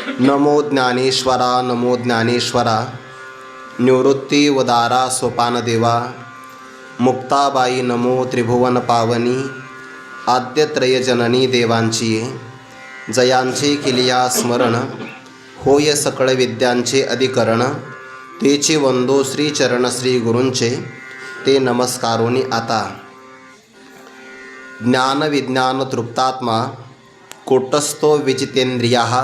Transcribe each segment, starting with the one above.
नमो ज्ञानेश्वरा नमो ज्ञानेश्वरा निवृत्ती वदारा सोपानदेवा मुक्ताबाई नमो त्रिभुवन पावनी आद्यत्रयजननी देवांची जयांचे किलिया स्मरण होय सकळ विद्यांचे अधिकरण तेचे वंदो श्रीचरण श्री गुरूंचे ते नमस्कारोनी आता ज्ञान विज्ञान तृप्तात्मा कूटस्थो विजितेंद्रियाः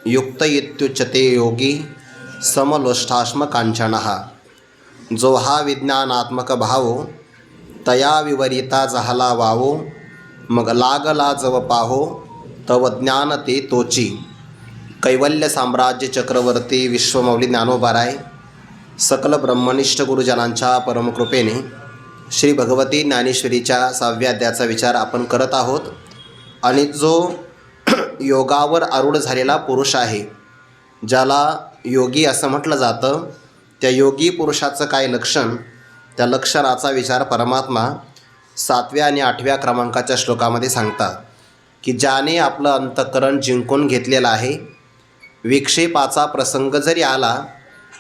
युक्त इत्युच्यते योगी समलोष्ठाश्म कांचनः। जो हा विज्ञानात्मक भावो तया विवरिता झाला वावो मग लागला जव पाहो तव ज्ञान ते तोची। कैवल्य साम्राज्य चक्रवर्ती विश्वमौली ज्ञानोबाराय सकल ब्रह्मनिष्ठ गुरुजनांच्या परमकृपेने श्री भगवती ज्ञानेश्वरीच्या 6व्या अध्यायाचा विचार आपण करत आहोत। आणि जो योगावर आरूढ झालेला पुरुष आहे, ज्याला योगी असं म्हटलं जातं, त्या योगी पुरुषाचं काय लक्षण, त्या लक्षणाचा विचार परमात्मा 7व्या आणि 8व्या क्रमांकाच्या श्लोकामध्ये सांगतात की ज्याने आपलं अंतःकरण जिंकून घेतलेलं आहे, विक्षेपाचा प्रसंग जरी आला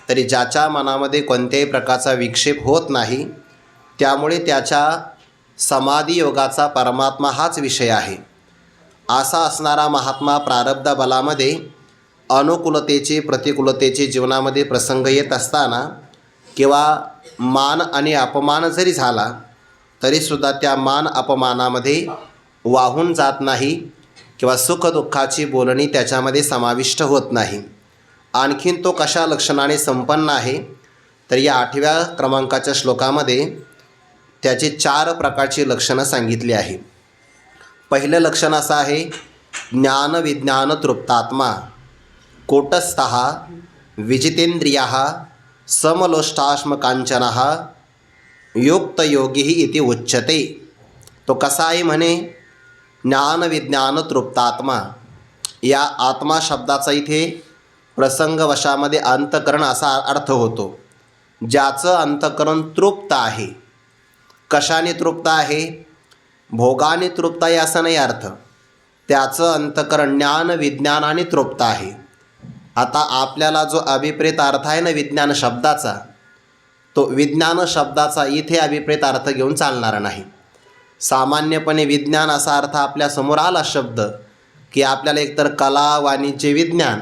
तरी ज्याच्या मनामध्ये कोणत्याही प्रकारचा विक्षेप होत नाही, त्यामुळे त्याच्या समाधी योगाचा परमात्मा हाच विषय आहे। असा असणारा महात्मा प्रारब्ध बलामध्ये अनुकूलतेचे प्रतिकूलतेचे जीवनामध्ये प्रसंग येत असताना किंवा मान आणि अपमान जरी झाला तरीसुद्धा त्या मान अपमानामध्ये वाहून जात नाही किंवा सुखदुःखाची बोलणी त्याच्यामध्ये समाविष्ट होत नाही। आणखीन तो कशा लक्षणाने संपन्न आहे, तर या 8व्या क्रमांकाच्या श्लोकामध्ये त्याची 4 प्रकारची लक्षणं सांगितली आहे। पहिलं लक्षण असं आहे, ज्ञान विज्ञान तृप्तात्मा कूटस्थः विजितेंद्रियः समलोष्ठाश्म कांचनः युक्त योगी इति उच्यते। तो कसा आहे म्हणे, ज्ञान विज्ञान तृप्तात्मा। या आत्मा शब्दाचा इथे प्रसंगवशामध्ये अंतःकरण असा अर्थ होतो, ज्याचं अंतःकरण तृप्त आहे। कशाने तृप्त आहे? भोगाने तृप्त आहे असं नाही अर्थ, त्याचं अंतःकरण ज्ञान विज्ञानाने तृप्त आहे। आता आपल्याला जो अभिप्रेत अर्थ आहे ना विज्ञान शब्दाचा, तो विज्ञान शब्दाचा इथे अभिप्रेत अर्थ घेऊन चालणार नाही। सामान्यपणे विज्ञान असा अर्थ आपल्यासमोर आला शब्द की आपल्याला एकतर कला वाणिज्य विज्ञान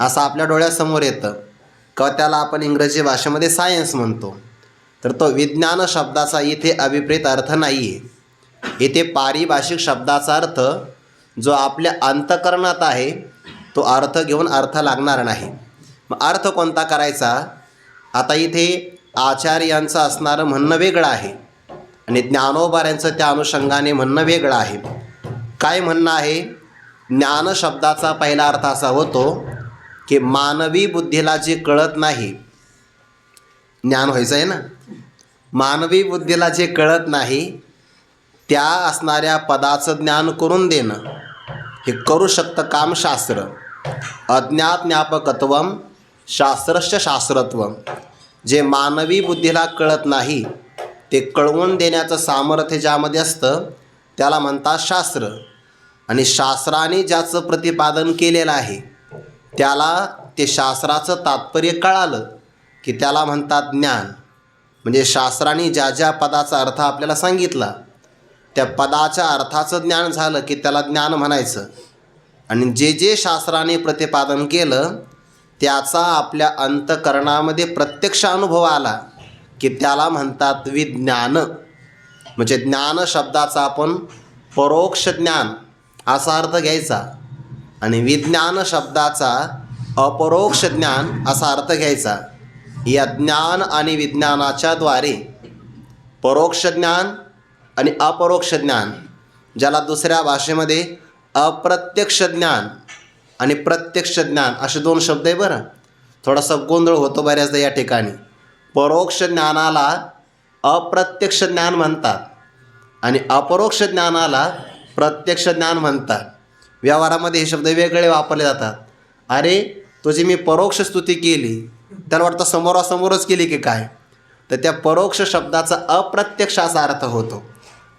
असं आपल्या डोळ्यासमोर येतं, किंवा त्याला आपण इंग्रजी भाषेमध्ये सायन्स म्हणतो। तर तो विज्ञान शब्दाचा इथे अभिप्रेत अर्थ नाही आहे। इथे पारिभाषिक शब्दाचा अर्थ जो आपल्या अंतःकरणात आहे तो अर्थ घेऊन अर्थ लागणार नाही। मग अर्थ कोणता करायचा? आता इथे आचार्यांचं असणारं म्हणणं वेगळं आहे आणि ज्ञानोबाऱ्यांचं त्या अनुषंगाने म्हणणं वेगळं आहे। काय म्हणणं आहे? ज्ञान शब्दाचा पहिला अर्थ असा होतो की मानवी बुद्धीला जे कळत नाही, ज्ञान व्हायचं आहे ना, मानवी बुद्धीला जे कळत नाही त्या असणाऱ्या पदाचं ज्ञान करून देणं, हे करू शकतं काम शास्त्र। अज्ञात ज्ञापकत्वम शास्त्रस्य शास्त्रत्वम। जे मानवी बुद्धीला कळत नाही ते कळवून देण्याचं सामर्थ्य ज्यामध्ये असतं त्याला म्हणतात शास्त्र। आणि शास्त्राने ज्याचं प्रतिपादन केलेलं आहे त्याला ते शास्त्राचं तात्पर्य कळालं की त्याला म्हणतात ज्ञान। म्हणजे शास्त्राने ज्या ज्या पदाचा अर्थ आपल्याला सांगितला त्या पदाच्या अर्थाचं ज्ञान झालं की त्याला ज्ञान म्हणायचं। आणि जे जे शास्त्राने प्रतिपादन केलं त्याचा आपल्या अंतःकरणामध्ये प्रत्यक्ष अनुभव आला की त्याला म्हणतात विज्ञान। म्हणजे ज्ञान शब्दाचा आपण परोक्ष ज्ञान असा अर्थ घ्यायचा आणि विज्ञान शब्दाचा अपरोक्ष ज्ञान असा अर्थ घ्यायचा। या ज्ञान आणि विज्ञानाच्या द्वारे परोक्ष ज्ञान आणि अपरोक्ष ज्ञान, ज्याला दुसऱ्या भाषेमध्ये अप्रत्यक्ष ज्ञान आणि प्रत्यक्ष ज्ञान असे 2 शब्द आहे बरं। थोडासा गोंधळ होतो बऱ्याचदा या ठिकाणी। परोक्ष ज्ञानाला अप्रत्यक्ष ज्ञान म्हणतात आणि अपरोक्ष ज्ञानाला प्रत्यक्ष ज्ञान म्हणतात। व्यवहारामध्ये हे शब्द वेगळे वापरले जातात। अरे तुझी मी परोक्ष स्तुती केली, त्याला वाटतं समोरासमोरच केली की काय, तर त्या परोक्ष शब्दाचा अप्रत्यक्ष असा अर्थ होतो,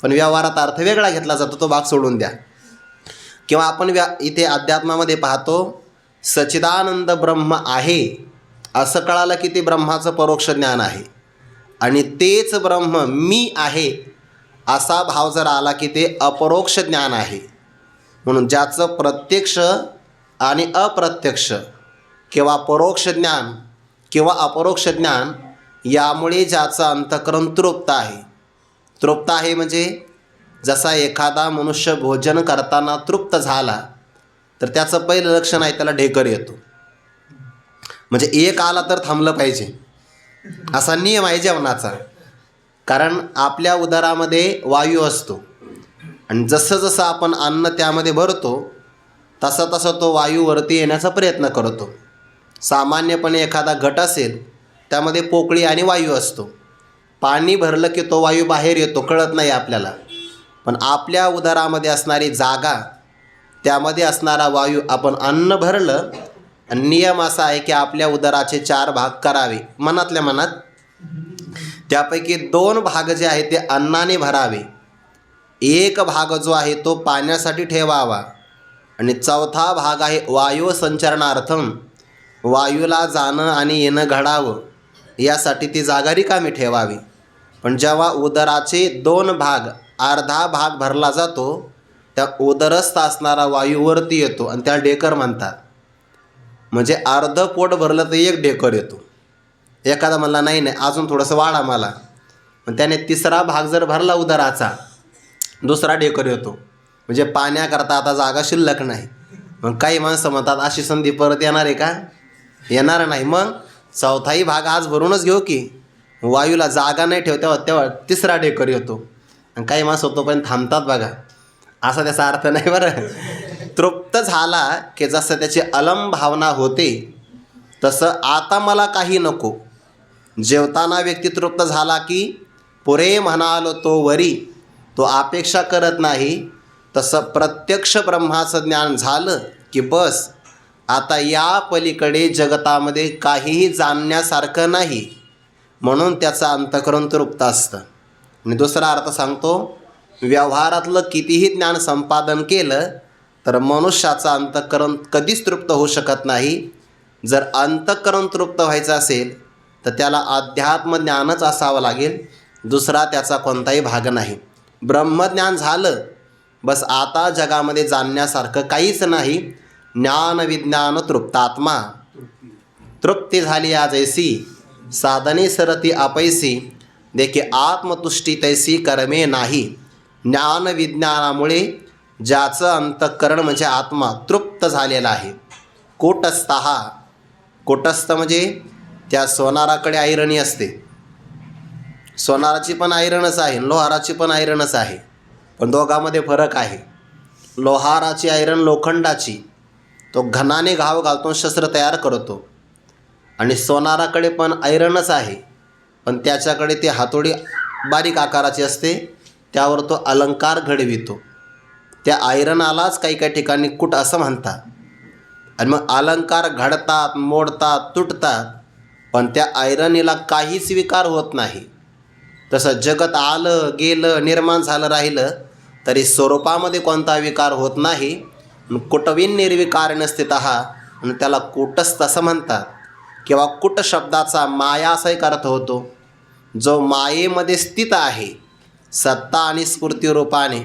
पण व्यवहारात अर्थ वेगळा घेतला जातो, तो भाग सोडून द्या। किंवा आपण इथे अध्यात्मामध्ये पाहतो सच्चिदानंद ब्रह्म आहे असं कळालं की ते ब्रह्माचं परोक्ष ज्ञान आहे. आणि तेच ब्रह्म मी आहे असा भाव जर आला की ते अपरोक्ष ज्ञान आहे. म्हणून ज्याचं प्रत्यक्ष आणि अप्रत्यक्ष किंवा परोक्ष ज्ञान किंवा अपरोक्ष ज्ञान यामुळे ज्याचं अंतःकरण तृप्त आहे. तृप्त आहे म्हणजे जसा एखादा मनुष्य भोजन करताना तृप्त झाला तर त्याचं पहिलं लक्षण आहे त्याला ढेकर येतो. म्हणजे एक आला तर थांबलं पाहिजे असा नियम आहे जेवणाचा. कारण आपल्या उदरामध्ये वायू असतो आणि जसं जसं आपण अन्न त्यामध्ये भरतो तसा तसा तो वायू वरती येण्याचा प्रयत्न करतो. सामान्यपणे एखादा घट असेल त्यामध्ये पोकळी आणि वायू असतो. पाणी भरलं की तो वायू बाहेर येतो, कळत नाही आपल्याला. पण आपल्या उदरामध्ये असणारी जागा, त्यामध्ये असणारा वायू, आपण अन्न भरलं आणि नियम असा आहे की आपल्या उदराचे 4 भाग करावे मनातल्या मनात. त्यापैकी 2 भाग जे आहे ते अन्नाने भरावे, 1 भाग जो आहे तो पाण्यासाठी ठेवावा आणि 4था भाग आहे वायू संचरणार्थम, वायूला जाणं आणि येणं घडावं यासाठी ती जागा रिकामी ठेवावी. पण जेव्हा उदराचे 2 भाग, अर्धा भाग भरला जातो त्या उदरस्थ असणारा वायू वरती येतो आणि त्याला ढेकर म्हणतात. म्हणजे अर्ध पोट भरलं तर 1 ढेकर येतो. एखादा म्हणला नाही नाही अजून थोडंसं वाढा मला, पण त्याने 3रा भाग जर भरला उदराचा 2रा ढेकर येतो. म्हणजे पाण्याकरता आता जागा शिल्लक नाही. मग काही माणसं म्हणतात अशी संधी परत येणार आहे का? येणार नाही. मग 4थाही भाग आज भरूनच घेऊ की वायूला जागा नाही ठेवते तेव्हा 3रा ढेकर येतो. आणि काही माणसं तोपर्यंत थांबतात बघा, असा त्याचा अर्थ नाही बरं. तृप्त झाला की जसं त्याची अलम भावना होते तसं आता मला काही नको. जेवताना व्यक्ती तृप्त झाला की पुरे म्हणालो तो वरी, तो अपेक्षा करत नाही. तसं प्रत्यक्ष ब्रह्माचं ज्ञान झालं की बस आता या पलीकडे जगतामध्ये काहीही जाणण्यासारखं नाही, म्हणून त्याचं अंतःकरण तृप्त असतं. आणि दुसरा अर्थ सांगतो, व्यवहारातलं कितीही ज्ञान संपादन केलं तर मनुष्याचं अंतःकरण कधीच तृप्त होऊ शकत नाही. जर अंतःकरण तृप्त व्हायचं असेल तर त्याला अध्यात्मज्ञानच असावं लागेल, दुसरा त्याचा कोणताही भाग नाही. ब्रह्मज्ञान झालं बस आता जगामध्ये जाणण्यासारखं काहीच नाही. ज्ञान विज्ञान तृप्तात्मा, तृप्ती झाली आज ऐसी, साधने सरती अपैसी, देखे आत्मतुष्टी तैसी कर्मे नाही. ज्ञान विज्ञानामुळे ज्याचं अंतःकरण म्हणजे आत्मा तृप्त झालेला आहे. कूटस्थहा, कूटस्थ म्हणजे त्या सोनाराकडे ऐरणी असते. सोनाराची पण ऐरणच आहे, लोहाराची पण ऐरणच आहे, पण दोघांमध्ये फरक आहे. लोहाराची ऐरण लोखंडाची, तो घनाने घाव घालतो शस्त्र तयार करतो. आणि सोनाराकडे पण ऐरणच आहे, पण त्याच्याकडे ती हातोडी बारीक आकाराची असते, त्यावर तो अलंकार घडवितो. त्या ऐरणालाच काही काही ठिकाणी कूट असं म्हणतात. आणि मग अलंकार घडतात, मोडतात, तुटतात, पण त्या ऐरणीला काहीच विकार होत नाही. तसं जगत आलं गेलं, निर्माण झालं राहिलं तरी स्वरूपामध्ये कोणता विकार होत नाही. कुटविन निर्विकार स्थितः, आणि त्याला कूटस्थ असं म्हणतात. किंवा कुट शब्दाचा माया असा एक अर्थ होतो, जो मायेमध्ये स्थित आहे सत्ता आणि स्फूर्ती रूपाने,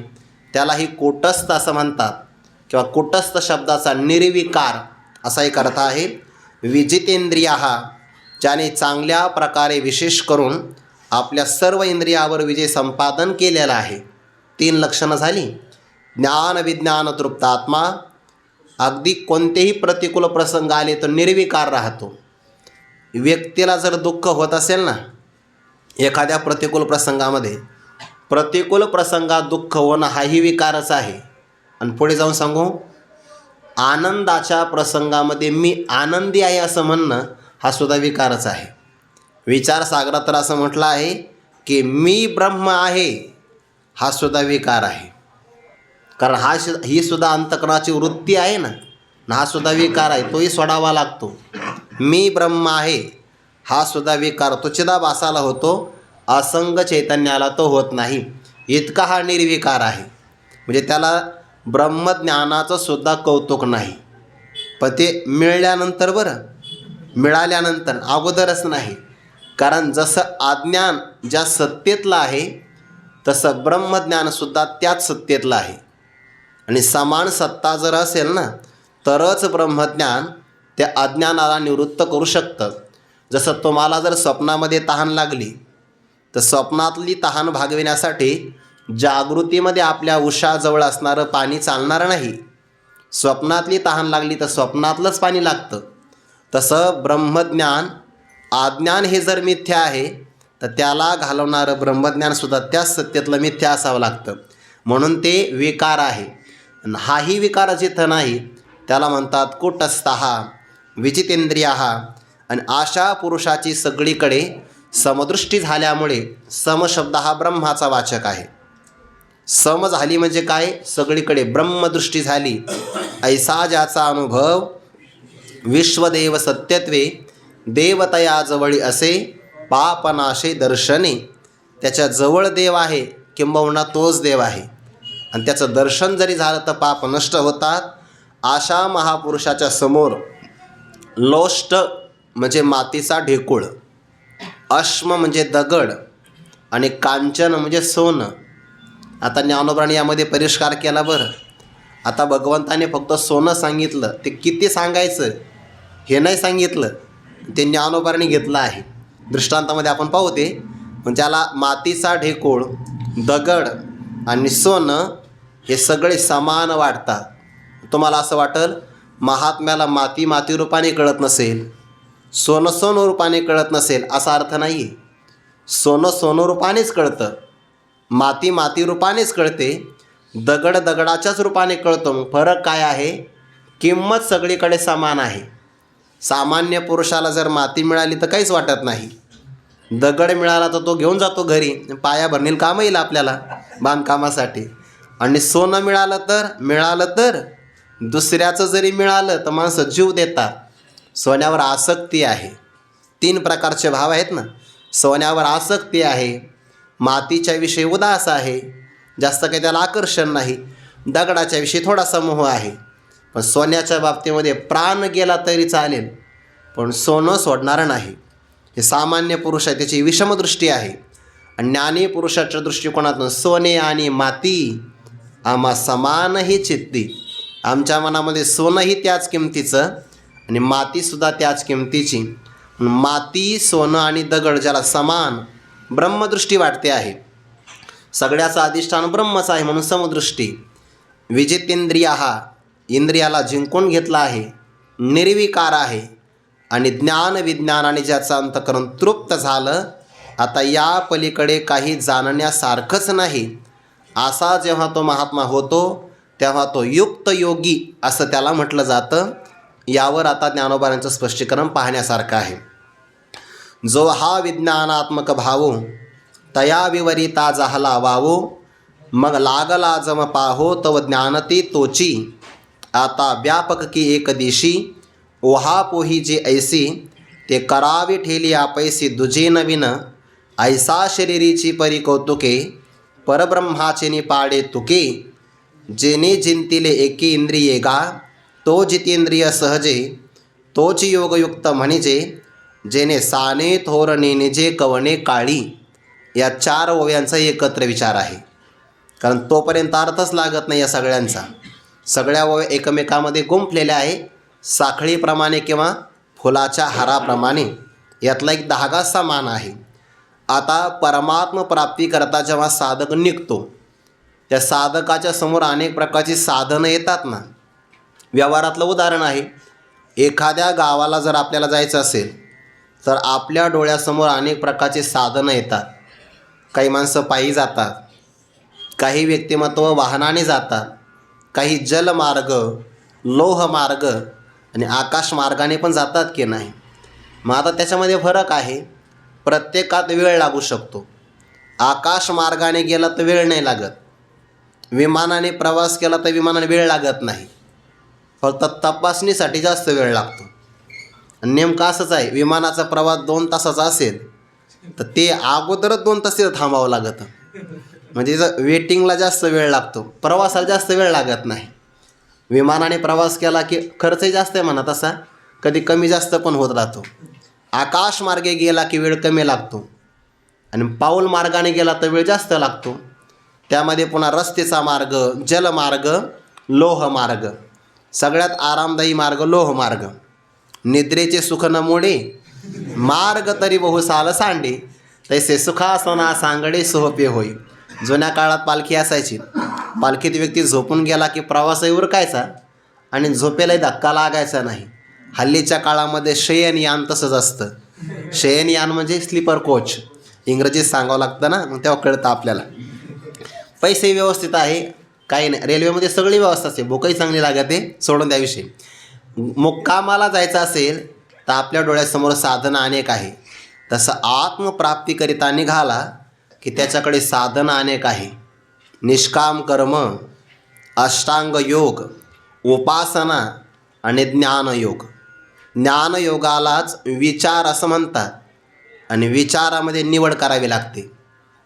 त्यालाही कूटस्थ असं म्हणतात. किंवा कूटस्थ शब्दाचा निर्विकार असा एक अर्थ आहे. विजितेंद्रियः, ज्याने चांगल्या प्रकारे विशेष करून आपल्या सर्व इंद्रियावर विजय संपादन केलेला आहे. 3 लक्षणं झाली. ज्ञान विज्ञान तृप्तात्मा, अगदी कोणतेही प्रतिकूल प्रसंग आले तर निर्विकार राहतो. व्यक्तीला जर दुःख होत असेल ना एखाद्या प्रतिकूल प्रसंगामध्ये, प्रतिकूल प्रसंगात दुःख होणं हाही विकारच आहे. आणि पुढे जाऊन सांगू, आनंदाच्या प्रसंगामध्ये मी आनंदी आहे असं म्हणणं हा सुद्धा विकारच आहे. विचारसागरात तर असं म्हटलं आहे की मी ब्रह्म आहे, हा सुद्धा विकार आहे. कारण ही सुद्धा अंतःकरणाची वृत्ती आहे ना, हा सुद्धा विकार आहे, तोही सोडावा लागतो. मी ब्रह्म आहे हा सुद्धा विकार तो चिदाभासाला होतो, असंग चैतन्याला तो होत नाही. इतका हा निर्विकार आहे. म्हणजे त्याला ब्रह्मज्ञानाचं सुद्धा कौतुक नाही. पण ते मिळाल्यानंतर बरं, मिळाल्यानंतर अगोदरच नाही. कारण जसं अज्ञान ज्या सत्तेतलं आहे तसं ब्रह्मज्ञानसुद्धा त्याच सत्तेतलं आहे. आणि समान सत्ता जर असेल ना तरच ब्रह्मज्ञान त्या अज्ञानाला निवृत्त करू शकतं. जसं तुम्हाला जर स्वप्नामध्ये तहान लागली तर स्वप्नातली तहान भागविण्यासाठी जागृतीमध्ये आपल्या उशाजवळ असणारं पाणी चालणार नाही. स्वप्नातली तहान लागली तर स्वप्नातलंच पाणी लागतं. तसं ब्रह्मज्ञान, अज्ञान हे जर मिथ्या आहे तर त्याला घालवणारं ब्रह्मज्ञानसुद्धा त्याच सत्तेतलं मिथ्या असावं लागतं. म्हणून ते विकार आहे. हाही विकार जिथं नाही त्याला म्हणतात कूटस्थः विजितेंद्रियाः. आणि अशा पुरुषाची सगळीकडे समदृष्टी झाल्यामुळे समशब्द हा ब्रह्माचा वाचक आहे. सम झाली म्हणजे काय? सगळीकडे ब्रह्मदृष्टी झाली. ऐसा ज्याचा अनुभव विश्वदेव सत्यत्वे देवतया जवळी असे पापनाशे दर्शने. त्याच्या जवळ देव आहे किंबहुना तोच देव आहे आणि त्याचं दर्शन जरी झालं तर पाप नष्ट होतात. अशा महापुरुषाच्या समोर लोष्ट म्हणजे मातीचा ढेकूळ, अश्म म्हणजे दगड आणि कांचन म्हणजे सोनं. आता ज्ञानोबाने यामध्ये परिष्कार केला बरं. आता भगवंताने फक्त सोनं सांगितलं, ते किती सांगायचं हे नाही सांगितलं, ते ज्ञानोबाने घेतलं आहे. दृष्टांतामध्ये आपण पाहू ते. पण त्याला मातीचा ढेकूळ, दगड आणि सोनं हे सगळे समान वाटतात. तुम्हाला असं वाटेल महात्म्याला माती माती रूपाने कळत नसेल, सोनं सोनं रूपाने कळत नसेल, असा अर्थ नाही आहे. सोनं सोनं रूपानेच कळतं, माती माती रूपानेच कळते, दगड दगडाच्याच रूपाने कळतो. मग फरक काय आहे? किंमत सगळीकडे समान आहे. सामान्य पुरुषाला जर माती मिळाली तर काहीच वाटत नाही. दगड मिळाला तर तो घेऊन जातो घरी, पाया भरणील कामं येईल आपल्याला बांधकामासाठी. आणि सोनं मिळालं तर दुसऱ्याचं जरी मिळालं तर माणसं जीव देतात. सोन्यावर आसक्ती आहे. 3 प्रकारचे भाव आहेत ना. सोन्यावर आसक्ती आहे, मातीच्या विषयी उदास आहे, जास्त काही त्याला आकर्षण नाही, दगडाच्या विषयी थोडासा मोह आहे. पण सोन्याच्या बाबतीमध्ये प्राण गेला तरी चालेल पण सोनं सोडणार नाही. हे सामान्य पुरुष आहे, त्याची विषमदृष्टी आहे. आणि ज्ञानी पुरुषाच्या दृष्टिकोनातून सोने आणि माती आम्हा समानही चित्ती. आमच्या मनामध्ये सोनंही त्याच किमतीचं आणि मातीसुद्धा त्याच किमतीची. माती, सोनं आणि दगड ज्याला समान ब्रह्मदृष्टी वाटते आहे, सगळ्याचं अधिष्ठान ब्रह्मच आहे म्हणून समदृष्टी. विजितेंद्रियाः, इंद्रियाला जिंकून घेतला आहे, निर्विकार आहे. आणि ज्ञान विज्ञानाने ज्याचं अंतःकरण तृप्त झालं, आता या पलीकडे काही जाणण्यासारखंच नाही, असा जेव्हा तो महात्मा होतो तेव्हा तो युक्त योगी असं त्याला म्हटलं जातं. यावर आता ज्ञानोबांचं स्पष्टीकरण पाहण्यासारखं आहे. जो हा विज्ञानात्मक भावो तया विवरिता झाला वावो, मग लागला जम पाहो तव ज्ञानते तोची. आता व्यापक की एक दिशी ओहा पोही जे ऐसी, ते करावी ठेली आपैसी दुजे नवीन. ऐसा शरीरीची परी कौतुके, परब्रह्माचे निपाडे तुके. जेने जिंतिले एकी इंद्रिये गा, तो जितेंद्रिय सहजे, तोच योगयुक्त म्हणजे. जेने साने थोर नेनिजे कवणे काळी. या 4 ओव्यांचा एकत्र विचार आहे. कारण तोपर्यंत अर्थच लागत नाही या सगळ्यांचा. सगळ्या ओव्या एकमेकामध्ये गुंफलेल्या आहे, साखळीप्रमाणे किंवा फुलाच्या हाराप्रमाणे. यातला एक धागा समान आहे. आता परमात्म प्राप्तीकरता जेव्हा साधक निघतो, त्या साधकाच्या समोर अनेक प्रकारची साधनं येतात ना. व्यवहारातलं उदाहरण आहे, एखाद्या गावाला जर आपल्याला जायचं असेल तर आपल्या डोळ्यासमोर अनेक प्रकारचे साधनं येतात. काही माणसं पायी जातात, काही व्यक्तिमत्व वाहनाने जातात, काही जलमार्ग, लोहमार्ग आणि आकाशमार्गाने पण जातात की नाही. मग आता त्याच्यामध्ये फरक आहे. प्रत्येकात वेळ लागू शकतो. आकाशमार्गाने गेला तर वेळ नाही लागत, विमानाने प्रवास केला तर विमानाने वेळ लागत नाही, फक्त तपासणीसाठी जास्त वेळ लागतो. नेमकं असंच आहे, विमानाचा प्रवास 2 तासाचा असेल तर ते अगोदरच 2 तास तिथं थांबावं लागतं. म्हणजे वेटिंगला जास्त वेळ लागतो, प्रवासाला जास्त वेळ लागत नाही. विमानाने प्रवास केला की खर्चही जास्त आहे म्हणा, तसा कधी कमी जास्त पण होत राहतो. आकाशमार्गे गेला की वेळ कमी लागतो आणि पाऊल मार्गाने गेला तर वेळ जास्त लागतो. त्यामध्ये पुन्हा रस्त्याचा मार्ग, जलमार्ग, लोहमार्ग. सगळ्यात आरामदायी मार्ग लोहमार्ग. निद्रेचे सुख न मोडे, मार्ग तरी बहु साल सांडे, तैसे सुखासना सांगडे सोहपे होई. जुन्या काळात पालखी असायची. पालखीत व्यक्ती झोपून गेला की प्रवासही उरकायचा आणि झोपेलाही धक्का लागायचा नाही. हल्लीच्या काळामध्ये शयनयान तसंच असतं. शयनयान म्हणजे स्लीपर कोच, इंग्रजीत सांगावं लागतं ना, मग तेव्हा कळतं आपल्याला. पैसे व्यवस्थित आहे, काही नाही. रेल्वेमध्ये सगळी व्यवस्था असते, भूकही चांगली लागते, सोडून द्याविषयी. मुक्कामाला जायचं असेल तर आपल्या डोळ्यासमोर साधनं अनेक आहे. तसं आत्मप्राप्तीकरिता निघाला की त्याच्याकडे साधनं अनेक आहे. निष्काम कर्म, अष्टांग योग, उपासना आणि ज्ञानयोग. ज्ञानयोगालाच विचार असं म्हणतात आणि विचारामध्ये निवड करावी लागते.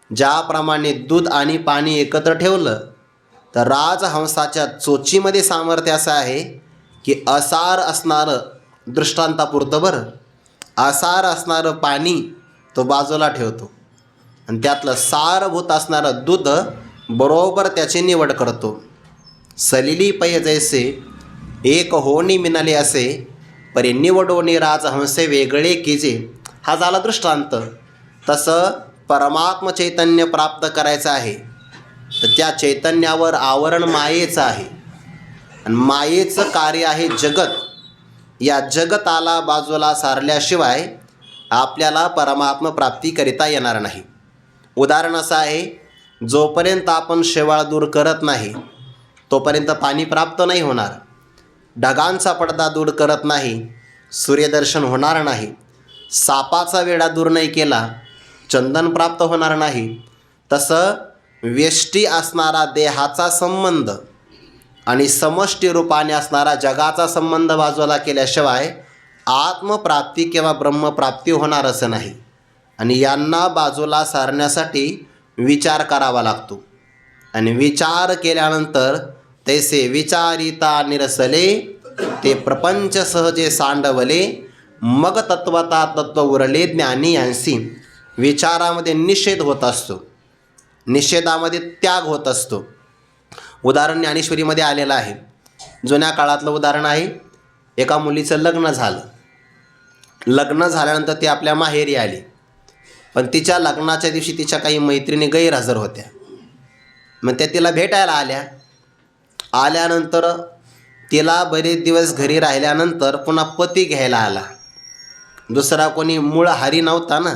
ज्याप्रमाणे दूध आणि पाणी एकत्र ठेवलं तर राजहंसाच्या चोचीमध्ये सामर्थ्य असं आहे की असार असणारं, दृष्टांतापुरतं बरं, असार असणारं पाणी तो बाजूला ठेवतो आणि त्यातलं सारभूत असणारं दूध बरोबर त्याची निवड करतो. सलिली पै जैसे एक होणी मिनाले असे, परी निवडोनी राजहंसे वेगळे कीजे. हा झाला दृष्टांत. तसं परमात्म चैतन्य प्राप्त करायचं आहे तर त्या चैतन्यावर आवरण मायेचं आहे आणि मायेचं कार्य आहे जगत. या जगताला बाजूला सारल्याशिवाय आपल्याला परमात्म प्राप्तीकरिता येणार नाही. उदाहरण असं आहे, जोपर्यंत आपण शेवाळ दूर करत नाही तोपर्यंत पाणी प्राप्त नाही होणार. ढगांचा पडदा दूर करत नाही, सूर्यदर्शन होणार नाही. सापाचा वेढा दूर नाही केला, चंदन प्राप्त होणार नाही. तसं व्यष्टी असणारा देहाचा संबंध आणि समष्टी रूपाने असणारा जगाचा संबंध बाजूला केल्याशिवाय आत्मप्राप्ती किंवा ब्रह्मप्राप्ती होणारच नाही. आणि यांना बाजूला सारण्यासाठी विचार करावा लागतो आणि विचार केल्यानंतर तैसे विचारिता निरसले, ते प्रपंच सहजे सांडवले, मग तत्वता तत्व उरले ज्ञानी यांसी. विचारामध्ये निषेध होत असतो, निषेधामध्ये त्याग होत असतो. उदाहरण ज्ञानेश्वरीमध्ये आलेलं आहे. जुन्या काळातलं उदाहरण आहे. एका मुलीचं लग्न झालं. लग्न झाल्यानंतर ती आपल्या माहेरी आली, पण तिच्या लग्नाच्या दिवशी तिच्या काही मैत्रिणी गैरहजर होत्या. मग त्या तिला भेटायला आल्या. आल्यानंतर तिला बरेच दिवस घरी राहिल्यानंतर पुन्हा पती घ्यायला आला. दुसरा कोणी मूळ हरी नव्हता ना.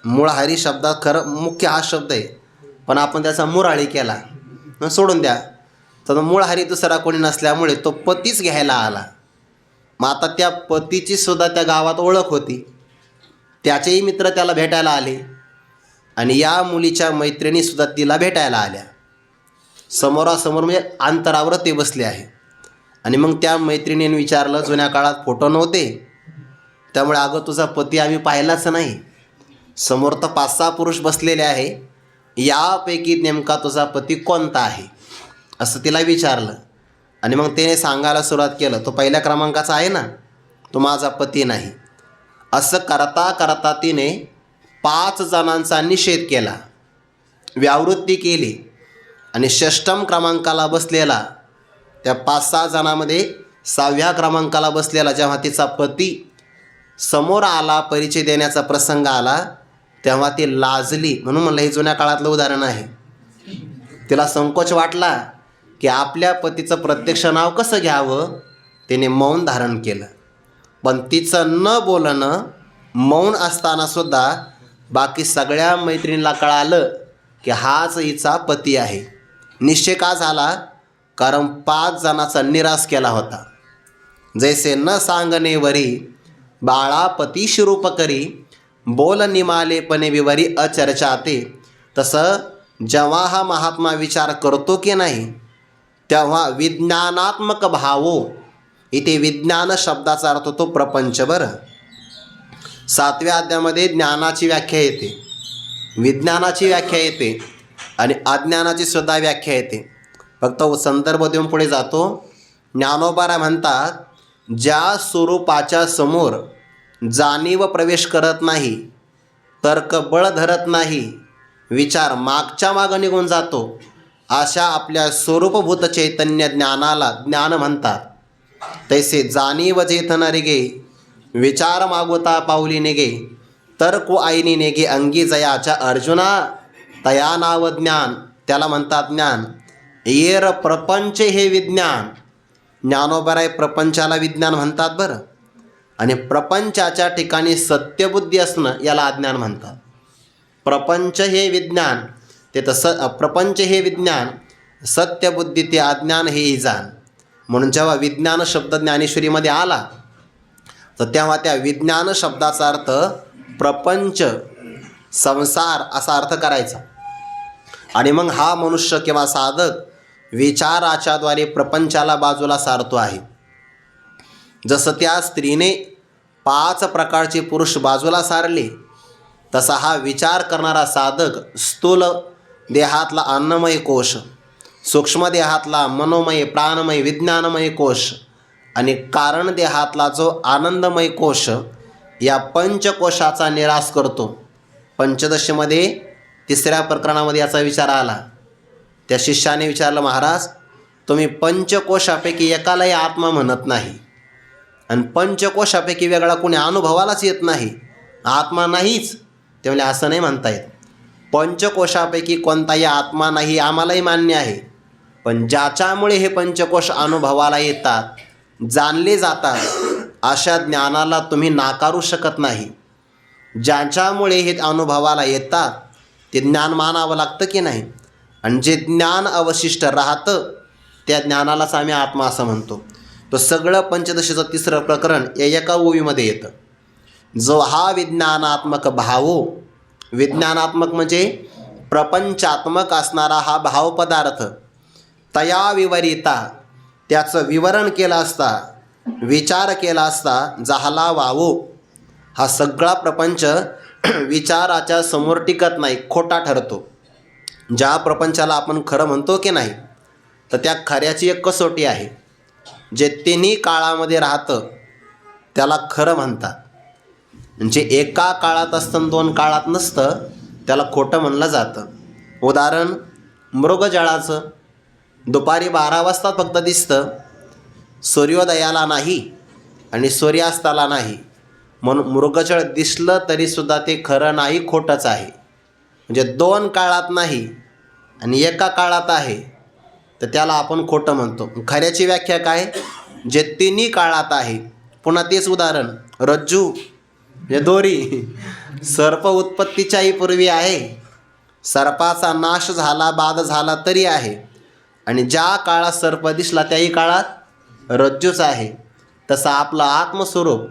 मूळ हरी शब्दात खरं मुख्य हा शब्द आहे, पण आपण त्याचा मुराळी केला, सोडून द्या. तर मूळ हरी दुसरा कोणी नसल्यामुळे तो पतीच घ्यायला आला. मग आता त्या पतीची सुद्धा त्या गावात ओळख होती, त्याचेही मित्र त्याला भेटायला आले आणि या मुलीच्या मैत्रिणीसुद्धा तिला भेटायला आल्या. समोरासमोर म्हणजे अंतरावर ते बसले आहे. आणि मग त्या मैत्रिणीने विचारलं, जुन्या काळात फोटो नव्हते त्यामुळे अगं तुझा पती आम्ही पाहिलाच नाही, समोर तर 5-6 पुरुष बसलेले आहे, यापैकी नेमका तुझा पती कोणता आहे असं तिला विचारलं. आणि मग तिने सांगायला सुरुवात केलं, तो पहिल्या क्रमांकाचा आहे ना, तो माझा पती नाही. असं करता करता तिने 5 जणांचा निषेध केला, व्यावृत्ती केली आणि 6ष्टम क्रमांकाला बसलेला, त्या 5-6 जणांमध्ये 6व्या क्रमांकाला बसलेला जेव्हा तिचा पती समोर आला, परिचय देण्याचा प्रसंग आला, तेव्हा ती लाजली. म्हणून म्हणलं हे जुन्या काळातलं उदाहरण आहे. तिला संकोच वाटला की आपल्या पतीचं प्रत्यक्ष नाव कसं घ्यावं. तिने मौन धारण केलं. पण तिचं न बोलणं, मौन असतानासुद्धा बाकी सगळ्या मैत्रिणीला कळालं की हाच हिचा पती आहे. निश्चय का झाला? कारण 5 जणांचा निराश केला होता. जैसे न सांगणे वरी बाळा पती शिरूप करी, बोल निमालेपणे विवरी अचर्चाते. तसं जेव्हा हा महात्मा विचार करतो की नाही तेव्हा विज्ञानात्मक भावो, इथे विज्ञान शब्दाचा अर्थ होतो प्रपंच. बरं, 7व्या अध्यायामध्ये ज्ञानाची व्याख्या येते, विज्ञानाची व्याख्या येते आणि अज्ञानाची सुद्धा व्याख्या येते. फक्त संदर्भ देऊन पुढे जातो. ज्ञानोबा म्हणतात, ज्या स्वरूपाच्या समोर जाणीव प्रवेश करत नाही, तर्क बळ धरत नाही, विचार मागच्या मागं निघून जातो, अशा आपल्या स्वरूपभूत चैतन्य ज्ञानाला ज्ञान म्हणतात. तैसे जाणीव चेतन रिगे, विचार मागोता पाऊली निगे, तर्क आईनी नेगे अंगी जयाच्या अर्जुना, तया नाव ज्ञान, त्याला म्हणतात ज्ञान. येर प्रपंच हे विज्ञान. ज्ञानोबराय प्रपंचाला विज्ञान म्हणतात बरं. आणि प्रपंचाच्या ठिकाणी सत्यबुद्धी असणं याला अज्ञान म्हणतात. प्रपंच हे विज्ञान, ते तर प्रपंच हे विज्ञान, सत्यबुद्धी ते अज्ञान हे जाण. म्हणून जेव्हा विज्ञान शब्द ज्ञानेश्वरीमध्ये आला, तर तेव्हा त्या विज्ञान शब्दाचा अर्थ प्रपंच, संसार असा अर्थ करायचा. आणि मग हा मनुष्य किंवा साधक विचाराच्याद्वारे प्रपंचाला बाजूला सारतो आहे. जसं त्या स्त्रीने 5 प्रकारचे पुरुष बाजूला सारले, तसा हा विचार करणारा साधक स्थूल देहातला अन्नमय कोश, सूक्ष्म देहातला मनोमय प्राणमय विज्ञानमय कोश आणि कारण देहातला जो आनंदमय कोश, या पंचकोशाचा निराश करतो. पंचदशीमध्ये 3ऱ्या प्रकरणामध्ये याचा विचार आला. त्या शिष्याने विचारलं, महाराज तुम्ही पंचकोशापैकी एकालाही आत्मा म्हणत नाही आणि पंचकोशापैकी वेगळा कोणी अनुभवालाच येत नाही, आत्मा नाहीच. ते म्हणजे असं नाही म्हणता येत. पंचकोशापैकी कोणताही आत्मा नाही आम्हालाही मान्य आहे, पण ज्याच्यामुळे हे पंचकोश अनुभवाला येतात, जाणले जातात, अशा ज्ञानाला तुम्ही नाकारू शकत नाही. ज्याच्यामुळे हे अनुभवाला येतात ते ज्ञान मानावं लागतं की नाही. आणि जे ज्ञान अवशिष्ट राहतं त्या ज्ञानालाच आम्ही आत्मा असं म्हणतो. तो सगळं पंचदशीचं 3रं प्रकरण या एका ओवीमध्ये येतं. जो हा विज्ञानात्मक भावो, विज्ञानात्मक म्हणजे प्रपंचात्मक असणारा हा भाव पदार्थ, तया विवरिता, त्याचं विवरण केलं असता, विचार केला असता, झाला वावो. हा सगळा प्रपंच विचाराच्या समोर टिकत नाही, खोटा ठरतो. ज्या प्रपंचाला आपण खरं म्हणतो की नाही, तर त्या खऱ्याची एक कसोटी आहे. जे तिन्ही काळामध्ये राहतं त्याला खरं म्हणतात. म्हणजे एका काळात असतं 2 काळात नसतं, त्याला खोटं म्हणलं जातं. उदाहरण मृगजळाचं. दुपारी 12 वाजता फक्त दिसतं, सूर्योदयाला नाही आणि सूर्यास्ताला नाही. म्हणून मृगजळ दिसलं तरीसुद्धा ते खरं नाही, खोटंच आहे. म्हणजे 2 काळात नाही आणि एका काळात आहे, तर त्याला आपण खोटं म्हणतो. खऱ्याची व्याख्या काय? जे तिन्ही काळात आहे. पुन्हा तेच उदाहरण, रज्जू म्हणजे दोरी. सर्प उत्पत्तीच्याही पूर्वी आहे, सर्पाचा नाश झाला बाद झाला तरी आहे, आणि ज्या काळात सर्प दिसला त्याही काळात रज्जूच आहे. तसं आपलं आत्मस्वरूप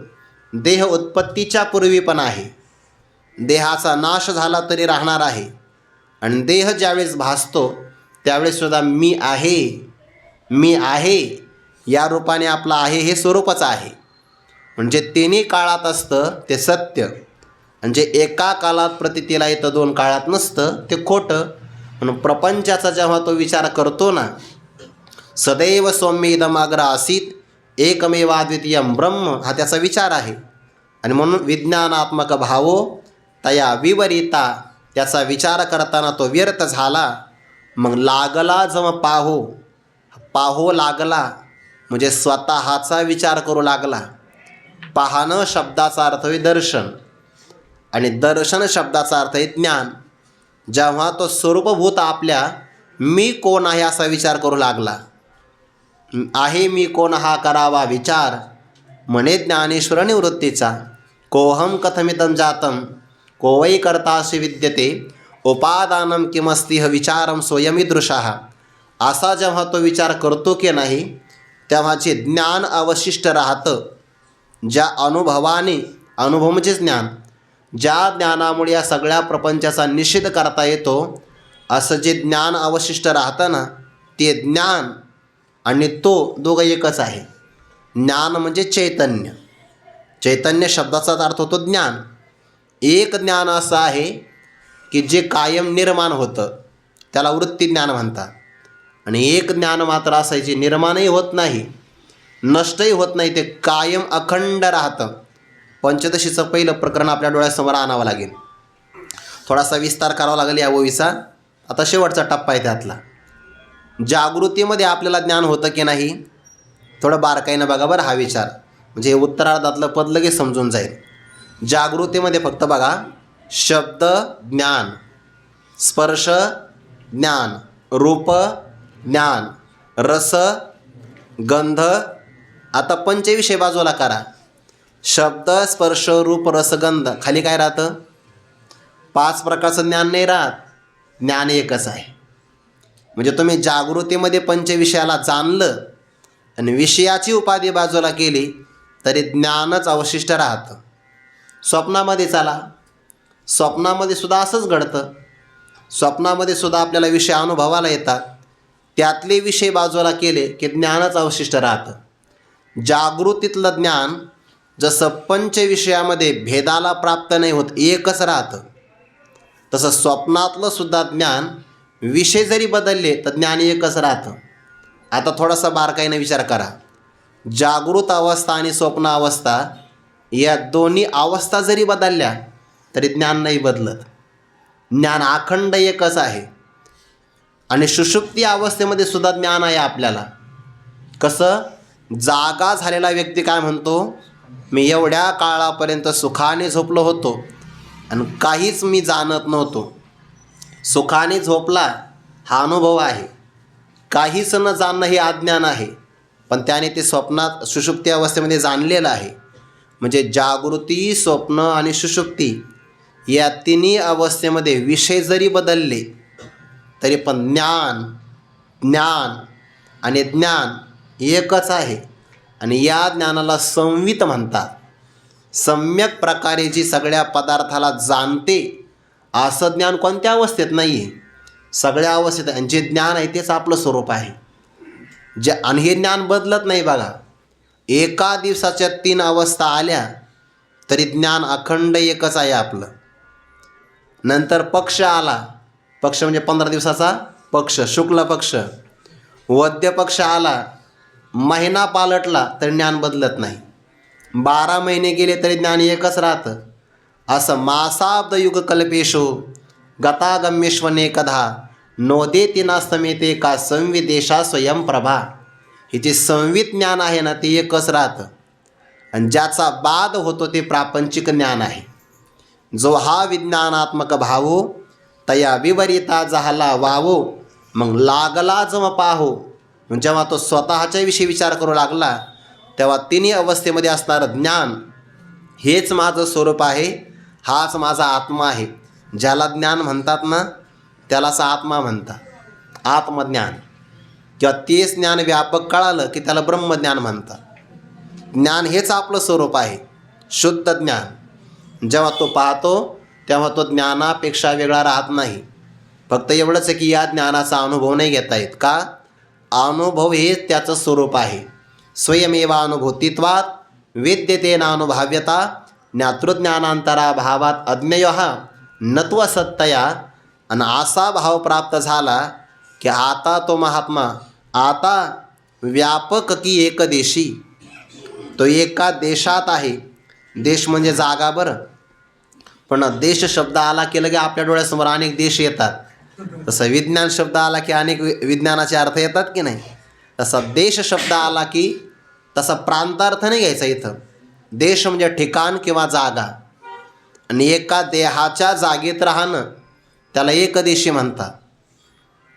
देह उत्पत्तीच्या पूर्वी पण आहे, देहाचा नाश झाला तरी राहणार आहे. आणि देह ज्यावेळेस भासतो त्यावेळेससुद्धा मी आहे, मी आहे या रूपाने आपलं आहे हे स्वरूपच आहे. म्हणजे तिन्ही काळात असतं ते सत्य, म्हणजे एका काळात प्रतीतीला येतं 2 काळात नसतं ते खोटं. म्हणून प्रपंचाचा जेव्हा तो विचार करतो ना, सदैव सौम्येदमाग्र आसीत एकमेवाद्वितीयम ब्रह्म, हा त्याचा विचार आहे. आणि म्हणून विज्ञानात्मक भावो तया विवरिता, त्याचा विचार करताना तो व्यर्थ झाला. मग लागला जम पाहो, पाहो लागला म्हणजे स्वतःचा विचार करू लागला. पाहणं शब्दाचा अर्थ आहे दर्शन, आणि दर्शन शब्दाचा अर्थ आहे ज्ञान. जेव्हा तो स्वरूपभूत आपल्या मी कोण आहे असा विचार करू लागला, आहे मी कोण हा करावा विचार, म्हणे ज्ञानेश्वर निवृत्तीचा. कोहम कथमिदं जातं को वै कर्तासि विद्यते उपादानं किमस्ति विचारं स्वयमीदृशः. असा जेव्हा तो विचार करतो की नाही, तेव्हा जे ज्ञान अवशिष्ट राहतं, ज्या अनुभवाने, अनुभव म्हणजे ज्ञान, ज्या ज्ञानामुळे या सगळ्या प्रपंचाचा निषेध करता येतो, असं जे ज्ञान अवशिष्ट राहतं ना, ते ज्ञान आणि तो दोघं एकच आहे. ज्ञान म्हणजे चैतन्य, चैतन्य शब्दाचाच अर्थ होतो ज्ञान. एक ज्ञान असं आहे की जे कायम निर्माण होतं, त्याला वृत्ती ज्ञान म्हणतात. आणि एक ज्ञान मात्र असायचे, निर्माणही होत नाही, नष्टही होत नाही, ते कायम अखंड राहतं. पंचदशीचं पहिलं प्रकरण आपल्या डोळ्यासमोर आणावं लागेल. थोडासा विस्तार करावा लागेल या ओवीचा. आता शेवटचा टप्पा आहे त्यातला. जागृतीमध्ये आपल्याला ज्ञान होतं की नाही, थोडं बारकाईनं बघा बरं हा विचार, म्हणजे हे उत्तरार्धातलं पद लगेच समजून जाईल. जागृतीमध्ये फक्त बघा, शब्द ज्ञान, स्पर्श ज्ञान, रूप ज्ञान, रस, गंध. आता पंचविषय बाजूला करा. शब्द, स्पर्श, रूप, रस, गंध. खाली काय राहतं? 5 प्रकारचं ज्ञान नाही राहत, ज्ञान एकच आहे. म्हणजे तुम्ही जागृतीमध्ये पंचविषयाला जाणलं आणि विषयाची उपाधी बाजूला केली तरी ज्ञानच अवशिष्ट राहतं. स्वप्नामध्ये चला, स्वप्नामध्ये सुद्धा असंच घडतं. स्वप्नामध्ये सुद्धा आपल्याला विषय अनुभवाला येतात, त्यातले विषय बाजूला केले की ज्ञानच अवशिष्ट राहतं. जागृतीतलं ज्ञान जसं पंचविषयामध्ये भेदाला प्राप्त नाही होत, एकच राहतं, तसं स्वप्नातलं सुद्धा ज्ञान विषय जरी बदलले तर ज्ञान एकच राहतं. आता थोडासा बारकाईने विचार करा. जागृत अवस्था आणि स्वप्न अवस्था या दोन्ही अवस्था जरी बदलल्या तरी ज्ञान नाही बदलत, ज्ञान अखंड एकच आहे. आणि सुषुप्ती अवस्थेमध्ये सुद्धा ज्ञान आहे आपल्याला. कसं? जागा झालेला व्यक्ती काय म्हणतो, मी एवढ्या काळापर्यंत सुखाने झोपलो होतो आणि काहीच मी जाणत नव्हतो. सुखाने झोपला हा अनुभव आहे, काहीच न जाणणं हे अज्ञान आहे, पण त्याने ते स्वप्नात सुषुप्ती अवस्थेमध्ये जाणलेलं आहे. म्हणजे जागृती, स्वप्न आणि सुषुप्ती या तिन्ही अवस्थेमध्ये विषय जरी बदलले तरी पण ज्ञान आणि ज्ञान एकच आहे. आणि या ज्ञानाला संवित म्हणतात. सम्यक प्रकारे जी सगळ्या पदार्थाला जाणते असं ज्ञान कोणत्या अवस्थेत नाही आहे, सगळ्या अवस्थेत. आणि जे ज्ञान आहे तेच आपलं स्वरूप आहे. आणि हे ज्ञान बदलत नाही बघा. एका दिवसाच्या 3 अवस्था आल्या तरी ज्ञान अखंड एकच आहे आपलं. नंतर पक्ष आला, पक्ष म्हणजे 15 दिवसाचा पक्ष, शुक्ल पक्ष. वद्य पक्ष आला, महिना पालटला तरी ज्ञान बदलत नाही. 12 महिने गेले तरी ज्ञान एकच राहतं. असं मासाब्द युग कल्पेशो गतागम्येष्वनेकधा नोदेती नास्तमेते का संविदेशा स्वयंप्रभा. हे जे संवित ज्ञान आहे ना ते एकच राहतं. आणि ज्याचा बाद होतो ते प्रापंचिक ज्ञान आहे. जो हा विज्ञानात्मक भावो तया विवरिता झाला वावो. मग लागला जम पाहो. जेव्हा तो स्वतःच्या विषयी विचार करू लागला तेव्हा तिन्ही अवस्थेमध्ये असणारं ज्ञान हेच माझं स्वरूप आहे, हाच माझा आत्मा आहे. ज्याला ज्ञान म्हणतात ना त्यालाच आत्मा म्हणतात, आत्मज्ञान. किंवा तेच ज्ञान व्यापक कळालं की त्याला ब्रह्मज्ञान म्हणतात. ज्ञान हेच आपलं स्वरूप आहे, शुद्ध ज्ञान. जेव्हा तो पाहतो तेव्हा तो ज्ञानापेक्षा वेगळा राहत नाही. फक्त एवढंच आहे की या ज्ञानाचा अनुभव नाही घेता येत. का? अनुभव हेच त्याचं स्वरूप आहे. स्वयमेवानुभूतित्वात वेद्यतेनानुभव्यता ज्ञातृज्ञानांतराभावात अज्ञेय नत्व सत्तया. आणि असा भाव प्राप्त झाला की आता तो महात्मा आता व्यापक की एकदेशी. तो एका देशात आहे. देश म्हणजे जागा बरं, पण देश शब्द आला की लगे आपल्या डोळ्यासमोर अनेक देश येतात. तसं विज्ञान शब्द आला की अनेक विज्ञानाचे अर्थ येतात की नाही. तसा देश शब्द आला की तसा प्रांतार्थ नाही घ्यायचा इथं. देश म्हणजे ठिकाण किंवा जागा. आणि एका देहाच्या जागेत राहणं त्याला एकदेशी म्हणतात.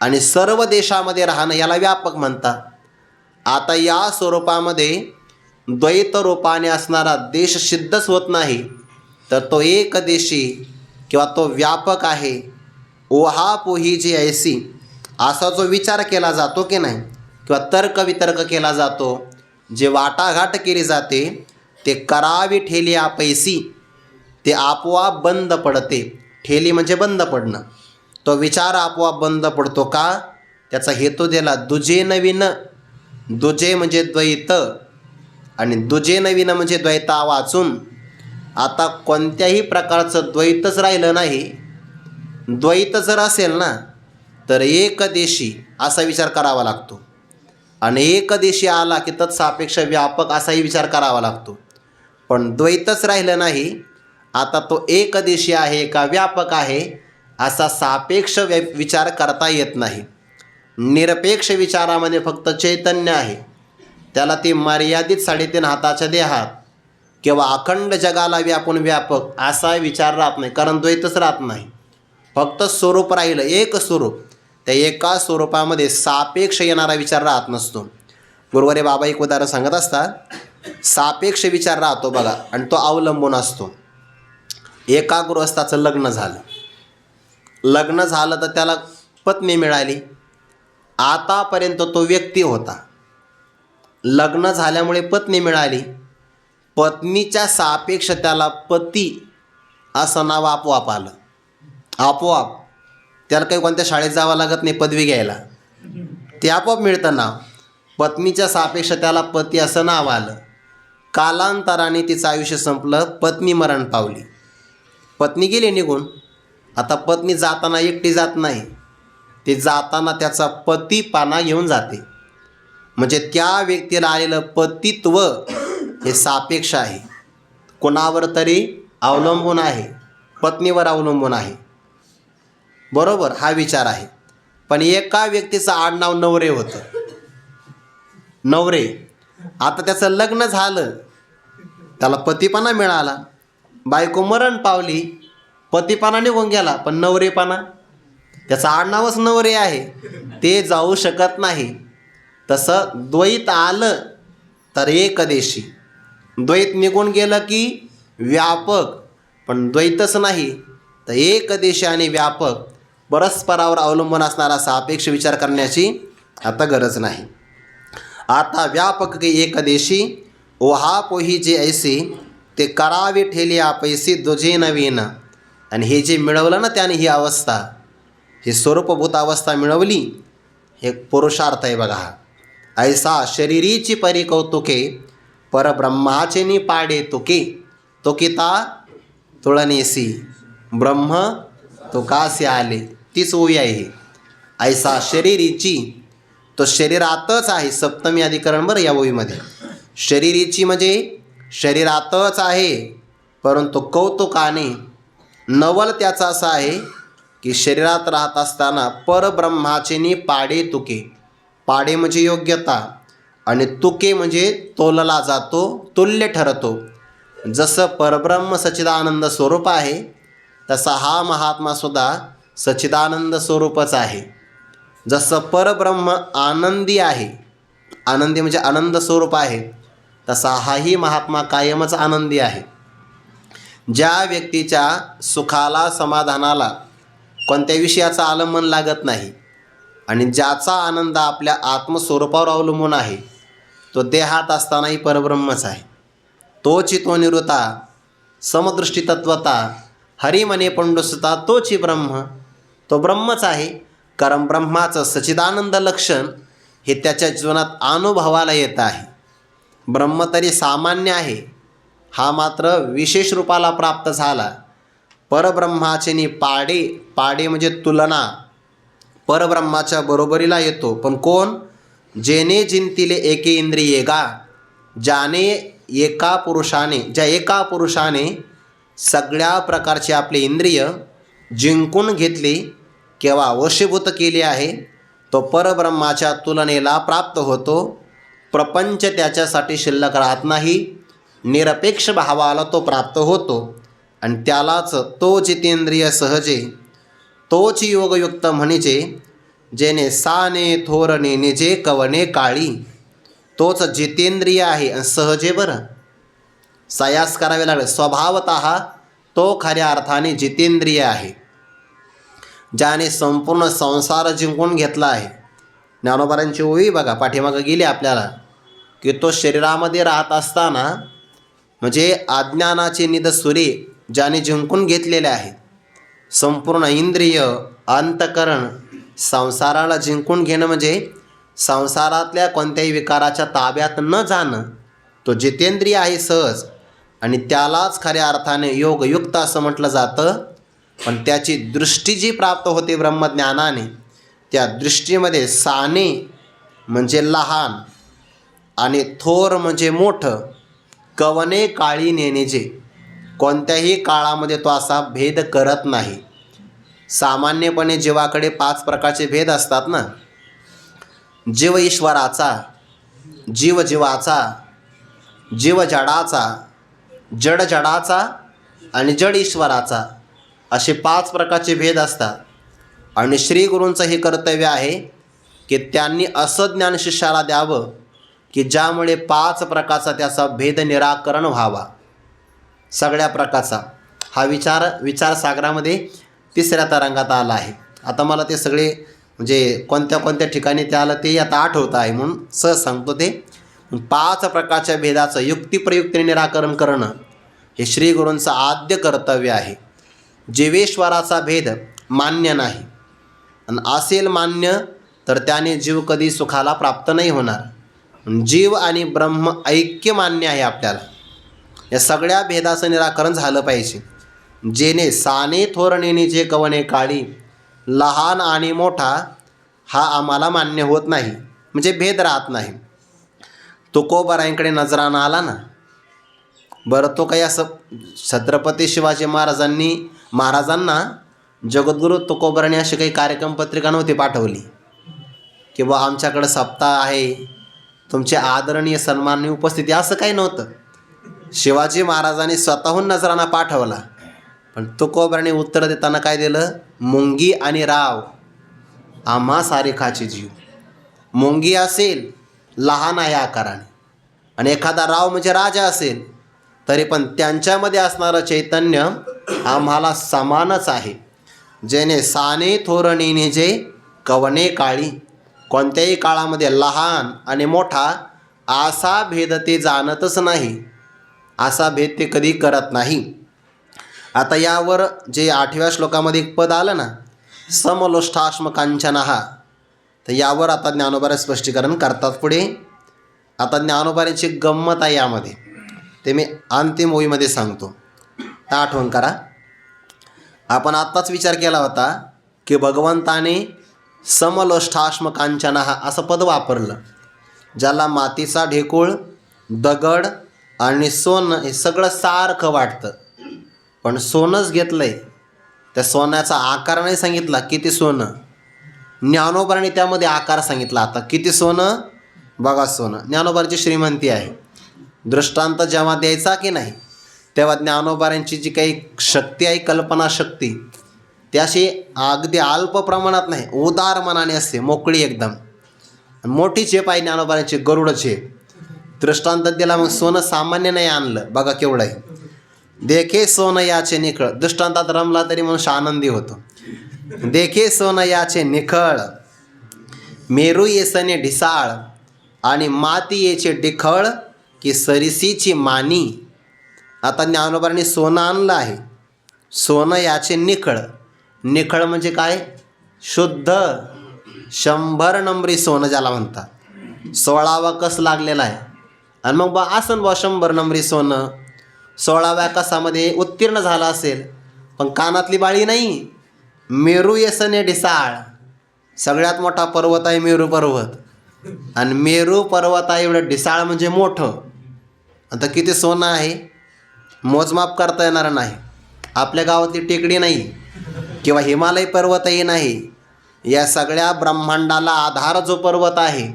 आणि सर्व देशामध्ये राहणं याला व्यापक म्हणतात. आता या स्वरूपामध्ये द्वैत रूपाने असणारा देश सिद्धच होत नाही, तर तो एकदेशी किंवा तो व्यापक आहे. ओहापोही जी ऐसी असा जो विचार केला जातो की नाही, किंवा तर्कवितर्क केला जातो, जे वाटाघाट केली जाते ते करावी ठेली आपैसी, ते आपोआप बंद पडते. ठेली म्हणजे बंद पडणं. तो विचार आपोआप बंद पडतो का? त्याचा हेतू दिला दुजे नवीन. दुजे म्हणजे द्वैत आणि दुजे नवीन म्हणजे द्वैता वाचून. आता कोणत्याही प्रकारचं द्वैतच राहिलं नाही. द्वैत जर असेल ना तर एकदेशी असा विचार करावा लागतो. आणि एकदेशी आला की तत्सापेक्ष व्यापक असाही विचार करावा लागतो. पण द्वैतच राहिलं नाही. आता तो एकदेशी आहे का व्यापक आहे असा सापेक्ष विचार करता येत नाही. निरपेक्ष विचारामध्ये फक्त चैतन्य आहे. त्याला ती मर्यादित 3.5 हाताच्या देहात किंवा अखंड जगाला व्यापून व्यापक असा विचार राहत नाही, कारण द्वैतच राहत नाही. फक्त स्वरूप राहिलं, एक स्वरूप. त्या एका स्वरूपामध्ये सापेक्ष येणारा विचार राहत नसतो. गुरुवारी बाबा एक उदाहरण सांगत असतात. सापेक्ष विचार राहतो बघा, आणि तो अवलंबून असतो. एका गृहस्थाचं लग्न झालं तर त्याला पत्नी मिळाली. आतापर्यंत तो व्यक्ती होता. लग्न झाल्यामुळे पत्नी मिळाली. पत्नीच्या सापेक्ष त्याला पती असं नाव आपोआप आलं. आपोआप. त्याला काही कोणत्या शाळेत जावं लागत नाही पदवी घ्यायला, ते आपोआप मिळतं नाव. पत्नीच्या सापेक्ष त्याला पती असं नाव आलं. कालांतराने तिचं आयुष्य संपलं, पत्नी मरण पावली. पत्नी गेली निघून. आता पत्नी जाताना एकटी जात नाही, ती जाताना त्याचा पतीपणा घेऊन जाते. म्हणजे त्या व्यक्तीला आलेलं पतित्व हे सापेक्ष आहे. कोणावर तरी अवलंबून आहे, पत्नीवर अवलंबून आहे. बरोबर, हा विचार आहे. पण एका व्यक्तीचं आडनाव नवरे होतं. नवरे. आता त्याचं लग्न झालं, त्याला पतीपणा मिळाला, बायको मरण पावली, पतीपणा निघून गेला, पण नवरेपणा, त्याचं आडनावच नवरे आहे, ते जाऊ शकत नाही. तसं द्वैत आलं तर एकदेशी, द्वैत निघून गेलं की व्यापक. पण द्वैतच नाही तर एकदेशी आणि व्यापक परस्परावर अवलंबून असणारा सापेक्ष विचार करण्याची आता गरज नाही. आता व्यापक की एकदेशी ओहा पोही जे ऐसे ते करावे ठेले आपैसे दुजे नवीन. आणि हे जे मिळवलं ना त्याने, ही अवस्था, ही स्वरूपभूत अवस्था मिळवली, हे पुरुषार्थ आहे बघा. ऐसा शरीरीची परी कौतुके परब्रह्माचे नि पाडे तुके. तो किता तुळनेसी ब्रह्म तो कासे आले, तीच ओवी आहे. ऐसा शरीरीची, तो शरीरातच आहे. सप्तमी अधिकरण बरं या ओवीमध्ये. शरीरीची म्हणजे शरीरातच आहे, परंतु कौतुकाने नवल त्याचं असं आहे की शरीरात राहत असताना परब्रह्माचे नि पाडे तुके. पाडे म्हणजे योग्यता, आणि तुके म्हणजे तोलला जातो, तुल्य ठरतो. जसं परब्रह्म सच्चिदानंद स्वरूप आहे, तसा हा महात्मासुद्धा सच्चिदानंद स्वरूपच आहे. जसं परब्रह्म आनंदी आहे, आनंदी म्हणजे आनंद स्वरूप आहे, तसा हाही महात्मा कायमच आनंदी आहे. ज्या व्यक्तीच्या सुखाला समाधानाला कोणत्या विषयाचं आलंबन लागत नाही, आणि ज्याचा आनंद आपल्या आत्मस्वरूपावर अवलंबून आहे, तो देहात असतानाही परब्रह्मच आहे. तोची तो निवृत्ता समदृष्टी तत्वता हरिमने पंडुसता तोची ब्रह्म, तो ब्रह्मच आहे. कारण ब्रह्माचं सच्चिदानंद लक्षण हे त्याच्या जीवनात अनुभवाला येत आहे. ब्रह्म तरी सामान्य आहे, हा मात्र विशेष रूपाला प्राप्त झाला. परब्रह्माचे नि पाडे, पाडे म्हणजे तुलना, परब्रह्माच्या बरोबरीला येतो. पण कोण? जेने जिंतिले एके इंद्रिये गा. ज्याने एका पुरुषाने, ज्या एका पुरुषाने सगळ्या प्रकारचे आपले इंद्रिय जिंकून घेतले किंवा वशीभूत केले आहे, तो परब्रह्माच्या तुलनेला प्राप्त होतो. प्रपंच त्याच्यासाठी शिल्लक राहत नाही, निरपेक्ष भावाला तो प्राप्त होतो. आणि त्यालाच तो जितेंद्रिय सहजे, तोच योगयुक्त म्हणजे जेने साने थोरणे निजे कवने काळी. तोच जितेंद्रिय आहे आणि सहजे. बरं, सायास करावे लागले. स्वभावतः तो खऱ्या अर्थाने जितेंद्रिय आहे, ज्याने संपूर्ण संसार जिंकून घेतला आहे. ज्ञानोबारांची ओवी बघा, पाठीमागं गेली आपल्याला, की तो शरीरामध्ये राहत असताना म्हणजे अज्ञानाचे निदसुरे ज्याने जिंकून घेतलेले आहेत. संपूर्ण इंद्रिय, अंतकरण, संसाराला जिंकून घेणं म्हणजे संसारातल्या कोणत्याही विकाराच्या ताब्यात न जाणं, तो जितेंद्रिय आहे सहज. आणि त्यालाच खऱ्या अर्थाने योगयुक्त असं म्हटलं जातं. पण त्याची दृष्टी जी प्राप्त होते ब्रह्मज्ञानाने, त्या दृष्टीमध्ये साने म्हणजे लहान आणि थोर म्हणजे मोठं, कवने काळी नेणेजे, कोणत्याही काळामध्ये तो असा भेद करत नाही. सामान्यपणे जीवाकडे 5 प्रकारचे भेद असतात ना, जीव ईश्वराचा, जीव जीवाचा, जीव जडाचा, जड जडाचा आणि जड ईश्वराचा, असे 5 प्रकारचे भेद असतात. आणि श्री गुरूंचं हे कर्तव्य आहे की त्यांनी असं ज्ञान शिष्याला द्यावं की ज्यामुळे 5 प्रकारचा त्याचा भेद निराकरण व्हावा. सगळ्या प्रकारचा हा विचारसागरामध्ये 3ऱ्या तरंगात आला आहे. आता मला ते सगळे म्हणजे कोणत्या कोणत्या ठिकाणी ते आलं ते आता आठवतं आहे म्हणून सहज सांगतो. ते 5 प्रकारच्या भेदाचं युक्तिप्रयुक्तीने निराकरण करणं हे श्री गुरूंचं आद्य कर्तव्य आहे. जीवेश्वराचा भेद मान्य नाही आणि असेल मान्य तर त्याने जीव कधी सुखाला प्राप्त नाही होणार. जीव आणि ब्रह्म ऐक्य मान्य आहे आपल्याला. या सगळ्या भेदाचं निराकरण झालं पाहिजे. जेने साने थोर नेणेजे कवने काळी, लहान आणि मोठा हा आम्हाला मान्य होत नाही, म्हणजे भेद राहत नाही. तुकोबारायांकडे नजराना आला ना, बरं तो काही असं छत्रपती शिवाजी महाराजांना जगद्गुरू तुकोबारांनी अशी काही कार्यक्रम पत्रिका नव्हती पाठवली की बुवा आमच्याकडं सप्ताह आहे, तुमचे आदरणीय सन्माननीय उपस्थिती, असं काही नव्हतं. शिवाजी महाराजांनी स्वतःहून नजराना पाठवला, पण तुकोबारांनी उत्तर देताना काय दिलं? मुंगी आणि राव आम्हा सारेखाचे जीव. मुंगी असेल लहान आहे आकाराने आणि एखादा राव म्हणजे राजा असेल तरी पण त्यांच्यामध्ये असणारं चैतन्य आम्हाला समानच आहे. जेने साने थोर नेणेजे कवने काळी, कोणत्याही काळामध्ये लहान आणि मोठा असा भेद ते जाणतच नाही, असा भेद ते कधी करत नाही. आता यावर जे 8व्या श्लोकामध्ये एक पद आलं ना, समलोष्ठाश्म कांचनहा, तर यावर आता ज्ञानोबारे स्पष्टीकरण करतात पुढे. आता ज्ञानोबारीची गंमत आहे यामध्ये, ते मी अंतिम ओळीमध्ये सांगतो. आठवण करा. आपण आत्ताच विचार केला होता की भगवंताने समलोष्ठाश्म कांचनहा असं पद वापरलं, ज्याला मातीचा ढेकूळ, दगड आणि सोनं हे सगळं सारखं वाटतं, पण सोनंच घेतलं आहे. त्या सोन्याचा आकार नाही सांगितला किती सोनं. ज्ञानोबाने त्यामध्ये आकार सांगितला. आता किती सोनं बघा, सोनं ज्ञानोबाची श्रीमंती आहे. दृष्टांत जेव्हा द्यायचा की नाही तेव्हा ज्ञानोबारांची जी काही शक्ती आहे, कल्पनाशक्ती, ती अशी अगदी अल्प प्रमाणात नाही, उदार मनाने असते, मोकळी एकदम. मोठी झेप आहे ज्ञानोबारांची, गरुड झेप. दृष्टांत दिला मग सोनं सामान्य नाही आणलं, बघा केवढं आहे. देखे सोनं याचे निखळ, दृष्टांतात रमला तरी मनुष्य आनंदी होतो. देखे सोनं याचे निखळ, मेरू येसने ढिसाळ, आणि माती येचे डिखळ की सरिसीची मानी. आता ज्ञानोबारांनी सोनं आणलं आहे. सोनं याचे निखळ, निखळ म्हणजे काय? शुद्ध 100 नंबरी सोनं ज्याला म्हणतात. 16वा कस लागलेला आहे आणि मग आसन 100 नंबरी सोनं 16व्या कसामध्ये उत्तीर्ण झालं असेल, पण कानातली बाळी नाही. मेरू येसने ढिसाळ, सगळ्यात मोठा पर्वत आहे मेरू पर्वत, आणि मेरू पर्वत आहे एवढं ढिसाळ म्हणजे मोठं. आता किती सोनं आहे मोजमाप करता येणार नाही. आपल्या गावातली टेकडी नाही किंवा हिमालय पर्वतही नाही. या सगळ्या ब्रह्मांडाला आधार जो पर्वत आहे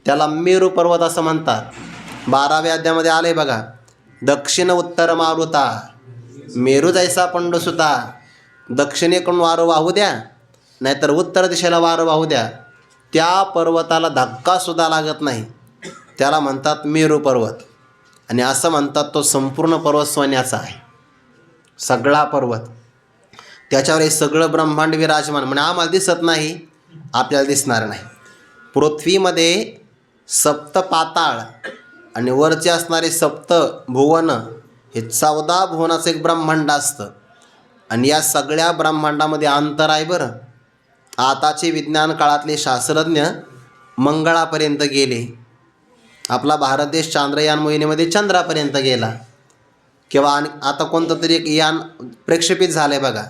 त्याला मेरू पर्वत असं म्हणतात. 12व्या अध्यायामध्ये आले बघा, दक्षिण उत्तर मारुता, मेरू जैसा पंडुसुता. दक्षिणेकडून वारं वाहू द्या नाहीतर उत्तर दिशेला वारं वाहू द्या, त्या पर्वताला धक्कासुद्धा लागत नाही. त्याला म्हणतात मेरू पर्वत. आणि असं म्हणतात तो संपूर्ण पर्वत सोन्याचा आहे, सगळा पर्वत. त्याच्यावर हे सगळं ब्रह्मांड विराजमान. म्हणजे आम्हाला दिसत नाही, आपल्याला दिसणार नाही. पृथ्वीमध्ये 7 पाताळ आणि वरचे असणारे 7 भुवन, हे 14 भुवनाचं एक ब्रह्मांड असतं. आणि या सगळ्या ब्रह्मांडामध्ये अंतर आहे बरं. आताचे विज्ञान काळातले शास्त्रज्ञ मंगळापर्यंत गेले. आपला भारत देश चांद्रयान मोहिमेमध्ये चंद्रापर्यंत गेला. किंवा आता कोणतं तरी एक यान प्रक्षेपित झालं आहे बघा,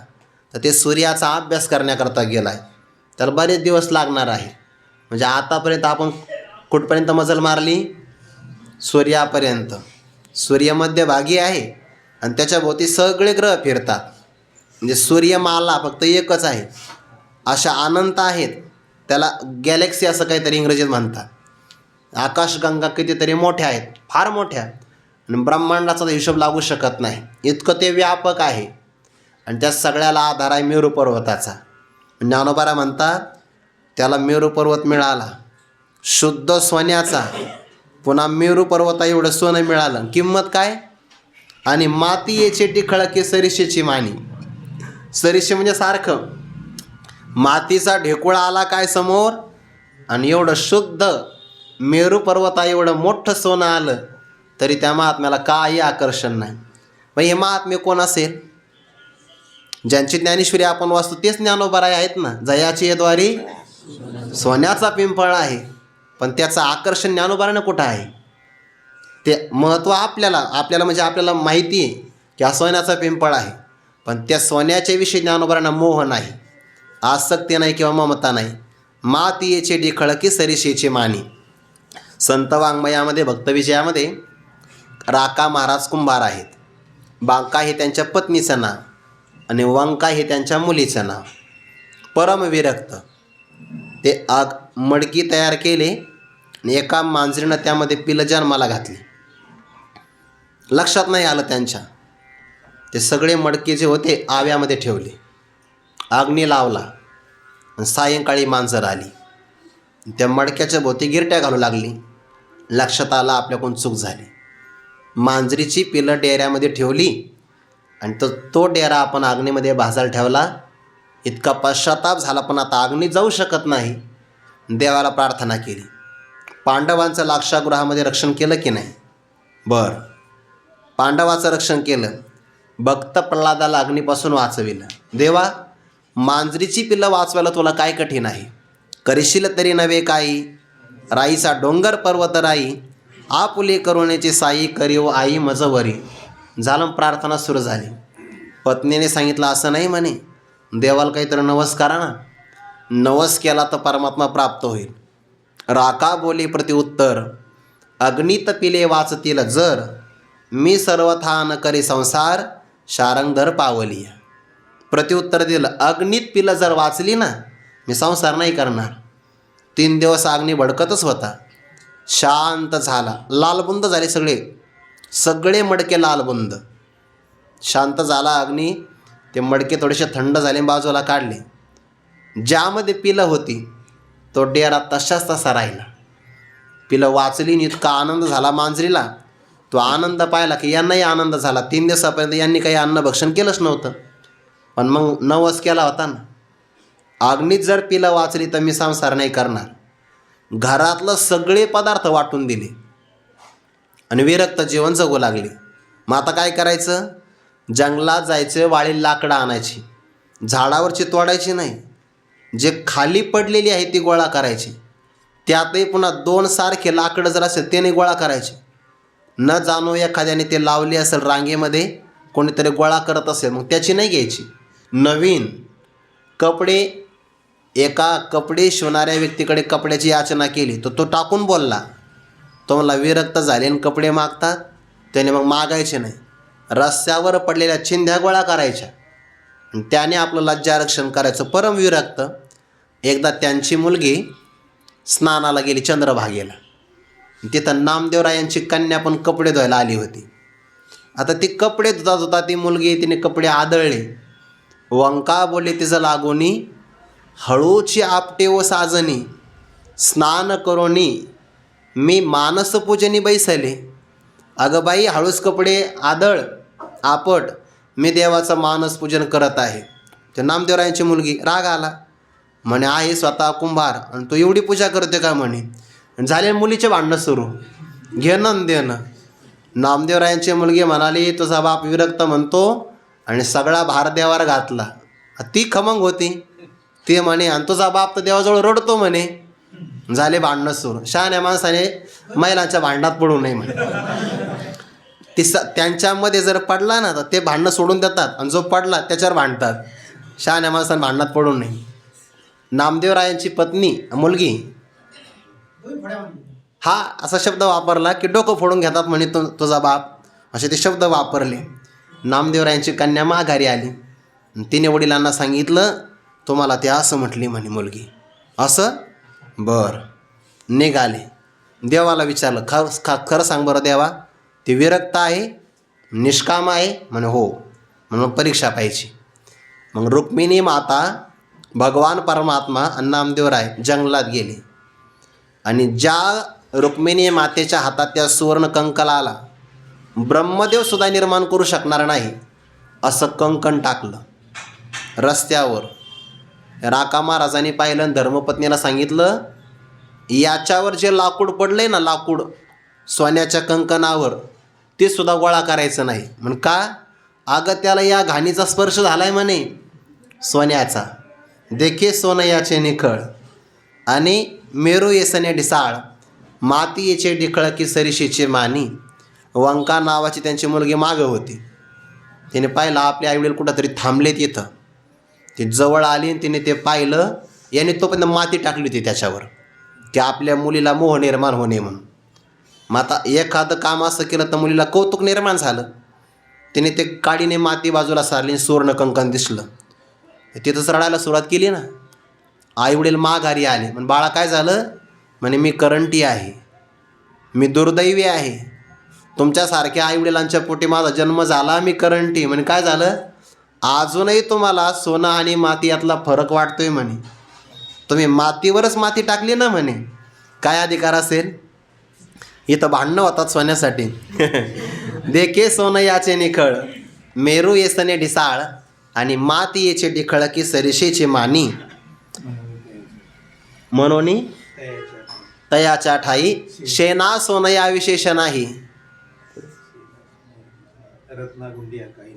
तर ते सूर्याचा अभ्यास करण्याकरता गेला आहे. त्याला बरेच दिवस लागणार आहे. म्हणजे आतापर्यंत आपण कुठपर्यंत मजल मारली? सूर्यापर्यंत. सूर्य मध्यभागी आहे आणि त्याच्याभोवती सगळे ग्रह फिरतात. म्हणजे सूर्यमाला फक्त एकच आहे. अशा अनंत आहेत, त्याला गॅलेक्सी असं काहीतरी इंग्रजीत म्हणतात. आकाशगंगा कितीतरी मोठ्या आहेत, फार मोठ्या, आणि ब्रह्मांडाचा हिशोब लागू शकत नाही, इतकं ते व्यापक आहे. आणि त्या सगळ्याला आधार आहे मेरू पर्वताचा. ज्ञानोबा म्हणतात त्याला मेरू पर्वत मिळाला शुद्ध सोन्याचा, पुन्हा मेरू पर्वता एवढं सोनं मिळालं. किंमत काय? आणि मातीयेचे टिखळके सरिषेची मानी. सरिषे म्हणजे सारखं, मातीचा ढेकुळा आला काय समोर, आणि एवढं शुद्ध मेरू पर्वता एवढं मोठं सोनं आलं तरी त्या महात्म्याला काही आकर्षण नाही. मग हे महात्म्य कोण असेल? ज्यांची ज्ञानेश्वरी आपण वाचतो तेच ज्ञानोबा आहेत ना. जयाची द्वारी सोन्याचा पिंपळ आहे, पण त्याचं आकर्षण ज्ञानोबारानं कुठं आहे? ते महत्त्व आपल्याला म्हणजे आपल्याला माहिती आहे की हा सोन्याचा पिंपळ आहे, पण त्या सोन्याच्या विषयी ज्ञानोबारांना मोह नाही, आसक्ती नाही किंवा ममता नाही. मातीयेचे ढिखळकी सरिषेची मानी. संत वाङ्मयामध्ये भक्तविजयामध्ये राका महाराज कुंभार आहेत. बांका हे त्यांच्या पत्नीचं नाव आणि वंका हे त्यांच्या मुलीचं नाव. परमविरक्त. ते मडकी तयार केले आणि एका मांजरीनं त्यामध्ये पिलं जन्माला घातली. लक्षात नाही आलं त्यांच्या. ते सगळे मडके जे होते आव्यामध्ये ठेवले, अग्नी लावला आणि सायंकाळी मांजर आली. त्या मडक्याच्या भोवती गिरट्या घालू लागली. लक्षात आलं आपल्याकडून चूक झाली. मांजरीची पिलं डेऱ्यामध्ये ठेवली आणि तो डेरा आपण अग्नीमध्ये भाजायला ठेवला. इतका पश्चाताप झाला, पण आता अग्नी जाऊ शकत नाही. देवाला प्रार्थना केली. पांडवांचं लाक्षागृहामध्ये रक्षण केलं की नाही? बरं, पांडवाचं रक्षण केलं. भक्त प्रल्हादाला अग्नीपासून वाचविलं. देवा, मांजरीची पिल्लं वाचवायला तुला काय कठीण आहे? करशील तरी नव्हे काही, राईचा डोंगर पर्वत राई, आपुले करुणेची साई करीव आई मजवरी. झालं, प्रार्थना सुरू झाली. पत्नीने सांगितलं असं नाही म्हणे, देवाला काहीतरी नवस करा ना. नवस केला तर परमात्मा प्राप्त होईल. राका बोले प्रत्युत्तर, अग्नीत पिले वाचतील जर, मी सर्वथा न करे संसार शारंगधर पावली. प्रत्युत्तर दिलं, अग्नीत पिलं जर वाचली ना, मी संसार नाही करणार. 3 दिवस अग्नी भडकतच होता. शांत झाला, लालबुंद झाले सगळे मडके लालबुंद. शांत झाला अग्नी. ते मडके थोडेसे थंड झाले, बाजूला काढले. ज्यामध्ये पिलं होती तो डेरा तशाच तसा राहिला. पिलं वाचली आणि इतका आनंद झाला मांजरीला. तो आनंद पाहिला की यांनाही आनंद झाला. 3 दिवसापर्यंत यांनी काही अन्नभक्षण केलंच नव्हतं, पण मग नवस केला होता ना, अग्नीत जर पिलं वाचली तर मी संसार नाही करणार. घरातलं सगळे पदार्थ वाटून दिले आणि विरक्त जीवन जगू लागले. मग आता काय करायचं? जंगलात जायचं, वाळी लाकडं आणायची, झाडावरची तोडायची नाही, जे खाली पडलेली आहे ती गोळा करायची. त्यातही पुन्हा 2 सारखे लाकडं जर असेल त्याने गोळा करायचे. न जाणो एखाद्याने ते लावली असेल रांगेमध्ये, कोणीतरी गोळा करत असेल, मग त्याची नाही घ्यायची. नवीन कपडे, एका कपडे शिवणाऱ्या व्यक्तीकडे कपड्याची याचना केली तर तो टाकून बोलला. तो म्हणला विरक्त झाले आणि कपडे मागतात. त्याने मग मागायचे नाही, रस्त्यावर पडलेल्या चिंध्या गोळा करायच्या आणि त्याने आपलं लज्जारक्षण करायचं. परमविरक्त. एकदा त्यांची मुलगी स्नानाला गेली चंद्रभागेला. तिथं नामदेवरायांची कन्या पण कपडे धुवायला आली होती. आता ती कपडे धुता ती मुलगी, तिने कपडे आदळले. वंका बोले तिचं लागोनी, हळूची आपटे व साजनी, स्नान करोनी मी मानसपूजनी बैसले. अगं बाई, हळूच कपडे आदळ, आपट, मी देवाचं मानसपूजन करत आहे. ते नामदेवरायांची मुलगी. राग आला. म्हणे आहे स्वतः कुंभार आणि तो एवढी पूजा करते का म्हणे. झाले मुलीचे भांडणं सुरू, घेणं देणं. नामदेवरायांची मुलगी म्हणाली तुझा बाप विरक्त म्हणतो आणि सगळा भार देवावर घातला. ती खमंग होती. ते म्हणे आणि तुझा बाप तर देवाजवळ रडतो म्हणे. झाले भांडणं सुरू. शहाण्या माणसाने महिलांच्या भांडणात पडू नये म्हणे. त्यांच्यामध्ये जर पडला ना तर ते भांडणं सोडून देतात आणि जो पडला त्याच्यावर भांडतात. शहाण्या माणसाने भांडणात पडू नये. नामदेवरायांची पत्नी मुलगी हा असा शब्द वापरला की डोकं फोडून घेतात म्हणे तुझा बाप, असे ते शब्द वापरले. नामदेवरायांची कन्या माघारी आली. तिने वडिलांना सांगितलं तुम्हाला ते असं म्हटली म्हणे मुलगी. असं बरं. निघाले. देवाला विचारलं खरं सांग बरं देवा, ती विरक्त आहे, निष्काम आहे म्हणे. हो. म्हणून परीक्षा पाहिजे. मग रुक्मिणी माता, भगवान परमात्मा आणि नामदेवराय जंगलात गेले आणि ज्या रुक्मिणी मातेच्या हातात त्या सुवर्ण कंकलाला ब्रह्मदेव सुद्धा निर्माण करू शकणार नाही असं कंकण टाकलं रस्त्यावर. राका महाराजांनी पाहिलं आणि धर्मपत्नीला सांगितलं याच्यावर जे लाकूड पडलंय ना, लाकूड सोन्याच्या कंकणावर, ते सुद्धा गोळा करायचं नाही. म्हण का? अगं त्याला या घाणीचा स्पर्श झालाय म्हणे सोन्याचा. देखे सोनं याचे निखळ आणि मेरू येसने ढिसाळ, माती येचे डिखळ की सरीशीचे मानी. वंका नावाची त्यांची मुलगी मागं होती. तिने पाहिलं आपले आईवडील कुठंतरी थांबले तिथं. ती जवळ आली आणि तिने ते पाहिलं. याने तोपर्यंत माती टाकली होती त्याच्यावर की आपल्या मुलीला मोह निर्माण होणे म्हणून. मग आता एखादं काम असं केलं तर मुलीला कौतुक निर्माण झालं. तिने ते काडीने माती बाजूला सारली, सुवर्ण कंकण दिसलं. तिथंच रडायला सुरुवात केली ना. आईवडील माघारी आले. पण बाळा काय झालं म्हणे, मी करंटी आहे, मी दुर्दैवी आहे, तुमच्यासारख्या आईवडिलांच्या पोटी माझा जन्म झाला, मी करंटी. म्हणे काय झालं, अजूनही तुम्हाला सोनं आणि माती यातला फरक वाटतोय म्हणे. तुम्ही मातीवरच माती टाकली ना म्हणे. काय अधिकार असेल? इथं भांडणं होतात सोन्यासाठी. देखे सोनं याचे निखळ, मेरू येसने ढिसाळ आणि माती येचे डिखळ की सरिषेचे मानी. म्हणून तयाच्या ठाई शेना सोन या विशेष नाही.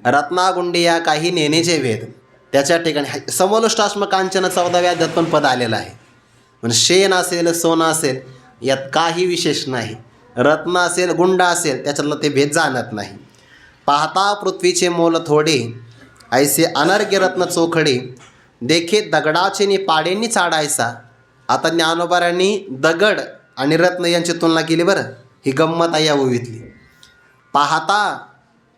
रत्नागुंडिया काही नेनेचे भेद. त्याच्या ठिकाणी समलोष्टाश्म कांचन 14व्या अध्यायात पण पद आलेलं आहे. म्हणजे शेण असेल, सोनं असेल, यात काही विशेष नाही. रत्न असेल, गुंड असेल, त्याच्यातलं ते भेद जाणत नाही. पाहता पृथ्वीचे मोल थोडे, ऐसे अनर्घ्य रत्न चोखडे. देखे दगडाचे नि पाडेंनी चाडायचा. आता ज्ञानोबारांनी दगड आणि रत्न यांची तुलना केली बरं. ही गंमत आहे या ओवीतली. पाहता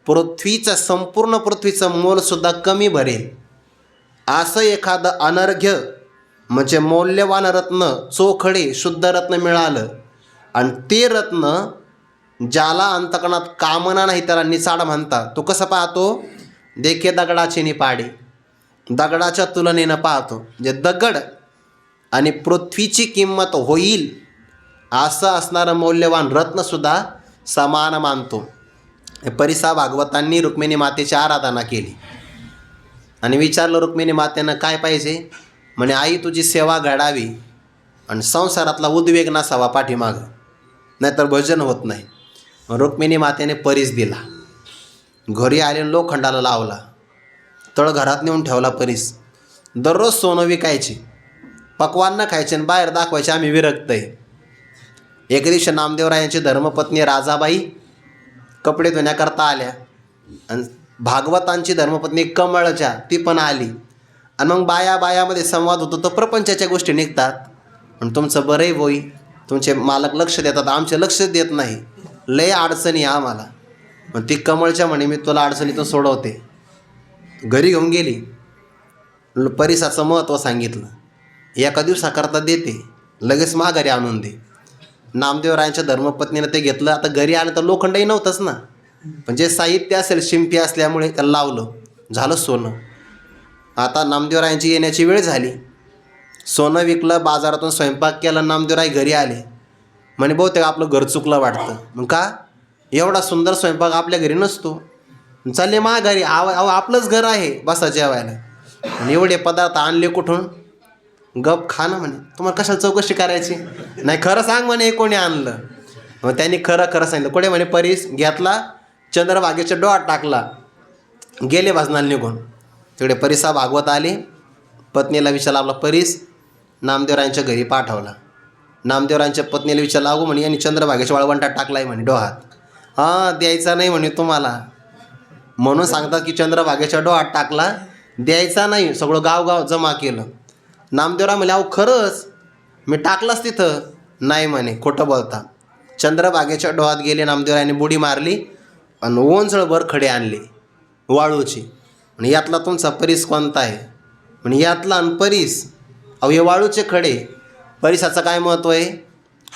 पृथ्वीचं, संपूर्ण पृथ्वीचं मोलसुद्धा कमी भरेल असं एखादं अनर्घ्य म्हणजे मौल्यवान रत्न, चोखडे शुद्ध रत्न मिळालं आणि ते रत्न ज्याला अंतकणात कामना नाही त्याला निचाड म्हणतात. तो कसं पाहतो? देखे दगडाचे नि पाडे, दगडाच्या तुलनेनं पाहतो. म्हणजे दगड आणि पृथ्वीची किंमत होईल असं असणारं मौल्यवान रत्नसुद्धा समान मानतो. परिसा भागवतांनी रुक्मिणी मातेची आराधना केली आणि विचारलं रुक्मिणी मातेनं काय पाहिजे. म्हणे आई तुझी सेवा घडावी आणि संसारातला उद्वेग नसावा पाठीमागं, नाहीतर भजन होत नाही. रुक्मिणी मातेने परीस दिला. घरी आले लोखंडाला लावला, तळघरात नेऊन ठेवला परीस. दररोज सोनं विकायची, पक्वान न खायचे आणि बाहेर दाखवायचे आम्ही विरक्त आहे. एक दिवशी नामदेवरायांची धर्मपत्नी राजाबाई कपडे धुण्याकरता आल्या आणि भागवतांची धर्मपत्नी कमळच्या ती पण आली. आणि मग बायामध्ये संवाद होतो तर प्रपंचाच्या गोष्टी निघतात. आणि तुमचं बरं आहे बोई, तुमचे मालक लक्ष देतात, आमचे लक्ष देत नाही, लय अडचणी आम्हाला. मग ती कमळच्या म्हणे मी तुला अडचणीतून सोडवते. घरी घेऊन गेली, परिसाचं महत्त्व सांगितलं. एका दिवसाकरता देते, लगेच माघारी आणून दे. नामदेवरायांच्या धर्मपत्नीनं ते घेतलं. आता घरी आलं तर लोखंडही नव्हतंच ना, पण जे साहित्य असेल शिंपी असल्यामुळे त्याला लावलं, झालं सोनं. आता नामदेवरायांची येण्याची वेळ झाली. सोनं विकलं, बाजारातून स्वयंपाक केला. नामदेवराय घरी आले. म्हणे बहुतेक आपलं घर चुकलं वाटतं. मग का? एवढा सुंदर स्वयंपाक आपल्या घरी नसतो. चालले माघारी. आपलंच घर आहे बसा जेवायला. आणि एवढे पदार्थ आणले कुठून? गप खा ना म्हणे. तुम्हाला कशाला चौकशी करायची? नाही खरं सांग म्हणे हे कोणी आणलं. मग त्यांनी खरं सांगितलं. कोणी म्हणे परीस घेतला, चंद्रभागेच्या डोळ्यात टाकला, गेले भजनाला निघून. तिकडे परिसा भागवत आली. पत्नीला विचारला आपला परीस नामदेवरायांच्या घरी पाठवला. नामदेवरायांच्या पत्नीला विचारला अगो म्हणे यांनी चंद्रभागेच्या वाळवंटात टाकलाय म्हणे डोहात. हां द्यायचा नाही म्हणे तुम्हाला, म्हणून सांगतात की चंद्रभागेच्या डोहात टाकला, द्यायचा नाही. सगळं गाव जमा केलं. नामदेवराय म्हणे अहो खरंच मी टाकलंच तिथं. नाही म्हणे खोटं बोलता. चंद्रभागेच्या डोहात गेले नामदेवरायांनी बुडी मारली आणि ओंजळभर खडे आणले वाळूची. आणि यातला तुमचा परीस कोणता आहे? म्हणजे यातला आणि परीस. अहो हे वाळूचे खडे. परिसाचं काय महत्त्व आहे?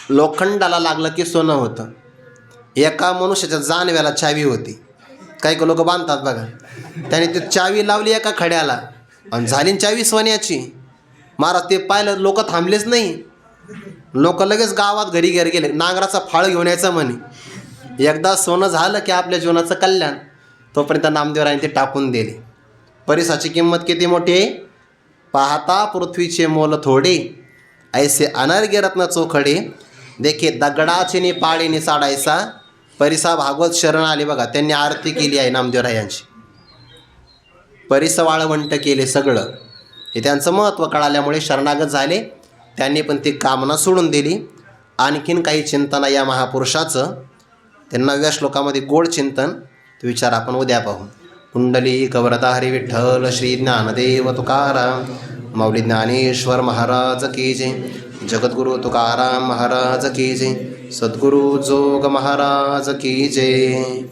लोखंडाला लागलं की सोनं होतं. एका मनुष्याच्या जानव्याला चावी होती. काही लोक बांधतात बघा. त्याने ती चावी लावली एका खड्याला आणि झाली चावी सोन्याची. महाराज ते पाहिलं लोक थांबलेच नाही. लोक लगेच गावात घरी गेले. नांगराचा फाळ घेऊन यायचा म्हणे. एकदा सोनं झालं की आपल्या जीवनाचं कल्याण. तोपर्यंत नामदेवरायांनी ते टाकून दिले. परिसाची किंमत किती मोठी आहे? पाहता पृथ्वीचे मोल थोडे, ऐसे अनर्घ्य रत्न चोखडे, देखे दगडाचे पाळीने साडायचा. परिसा भागवत शरण आले बघा. त्यांनी आरती केली आहे नामदेवरायांची. परिस वाळवंट केले सगळं. हे त्यांचं महत्त्व कळाल्यामुळे शरणागत झाले. त्यांनी पण ती कामना सोडून दिली. आणखीन काही चिंतन आहे या महापुरुषाचं. ते 9व्या श्लोकामध्ये गोड चिंतन. तो विचार आपण उद्या पाहू. पुंडलिक वरदा हरी विठ्ठल श्री ज्ञानदेव तुकाराम माऊली ज्ञानेश्वर महाराज की जय. जगद्गुरु तुकाराम महाराज की जय. सद्गुरु जोग महाराज की जय.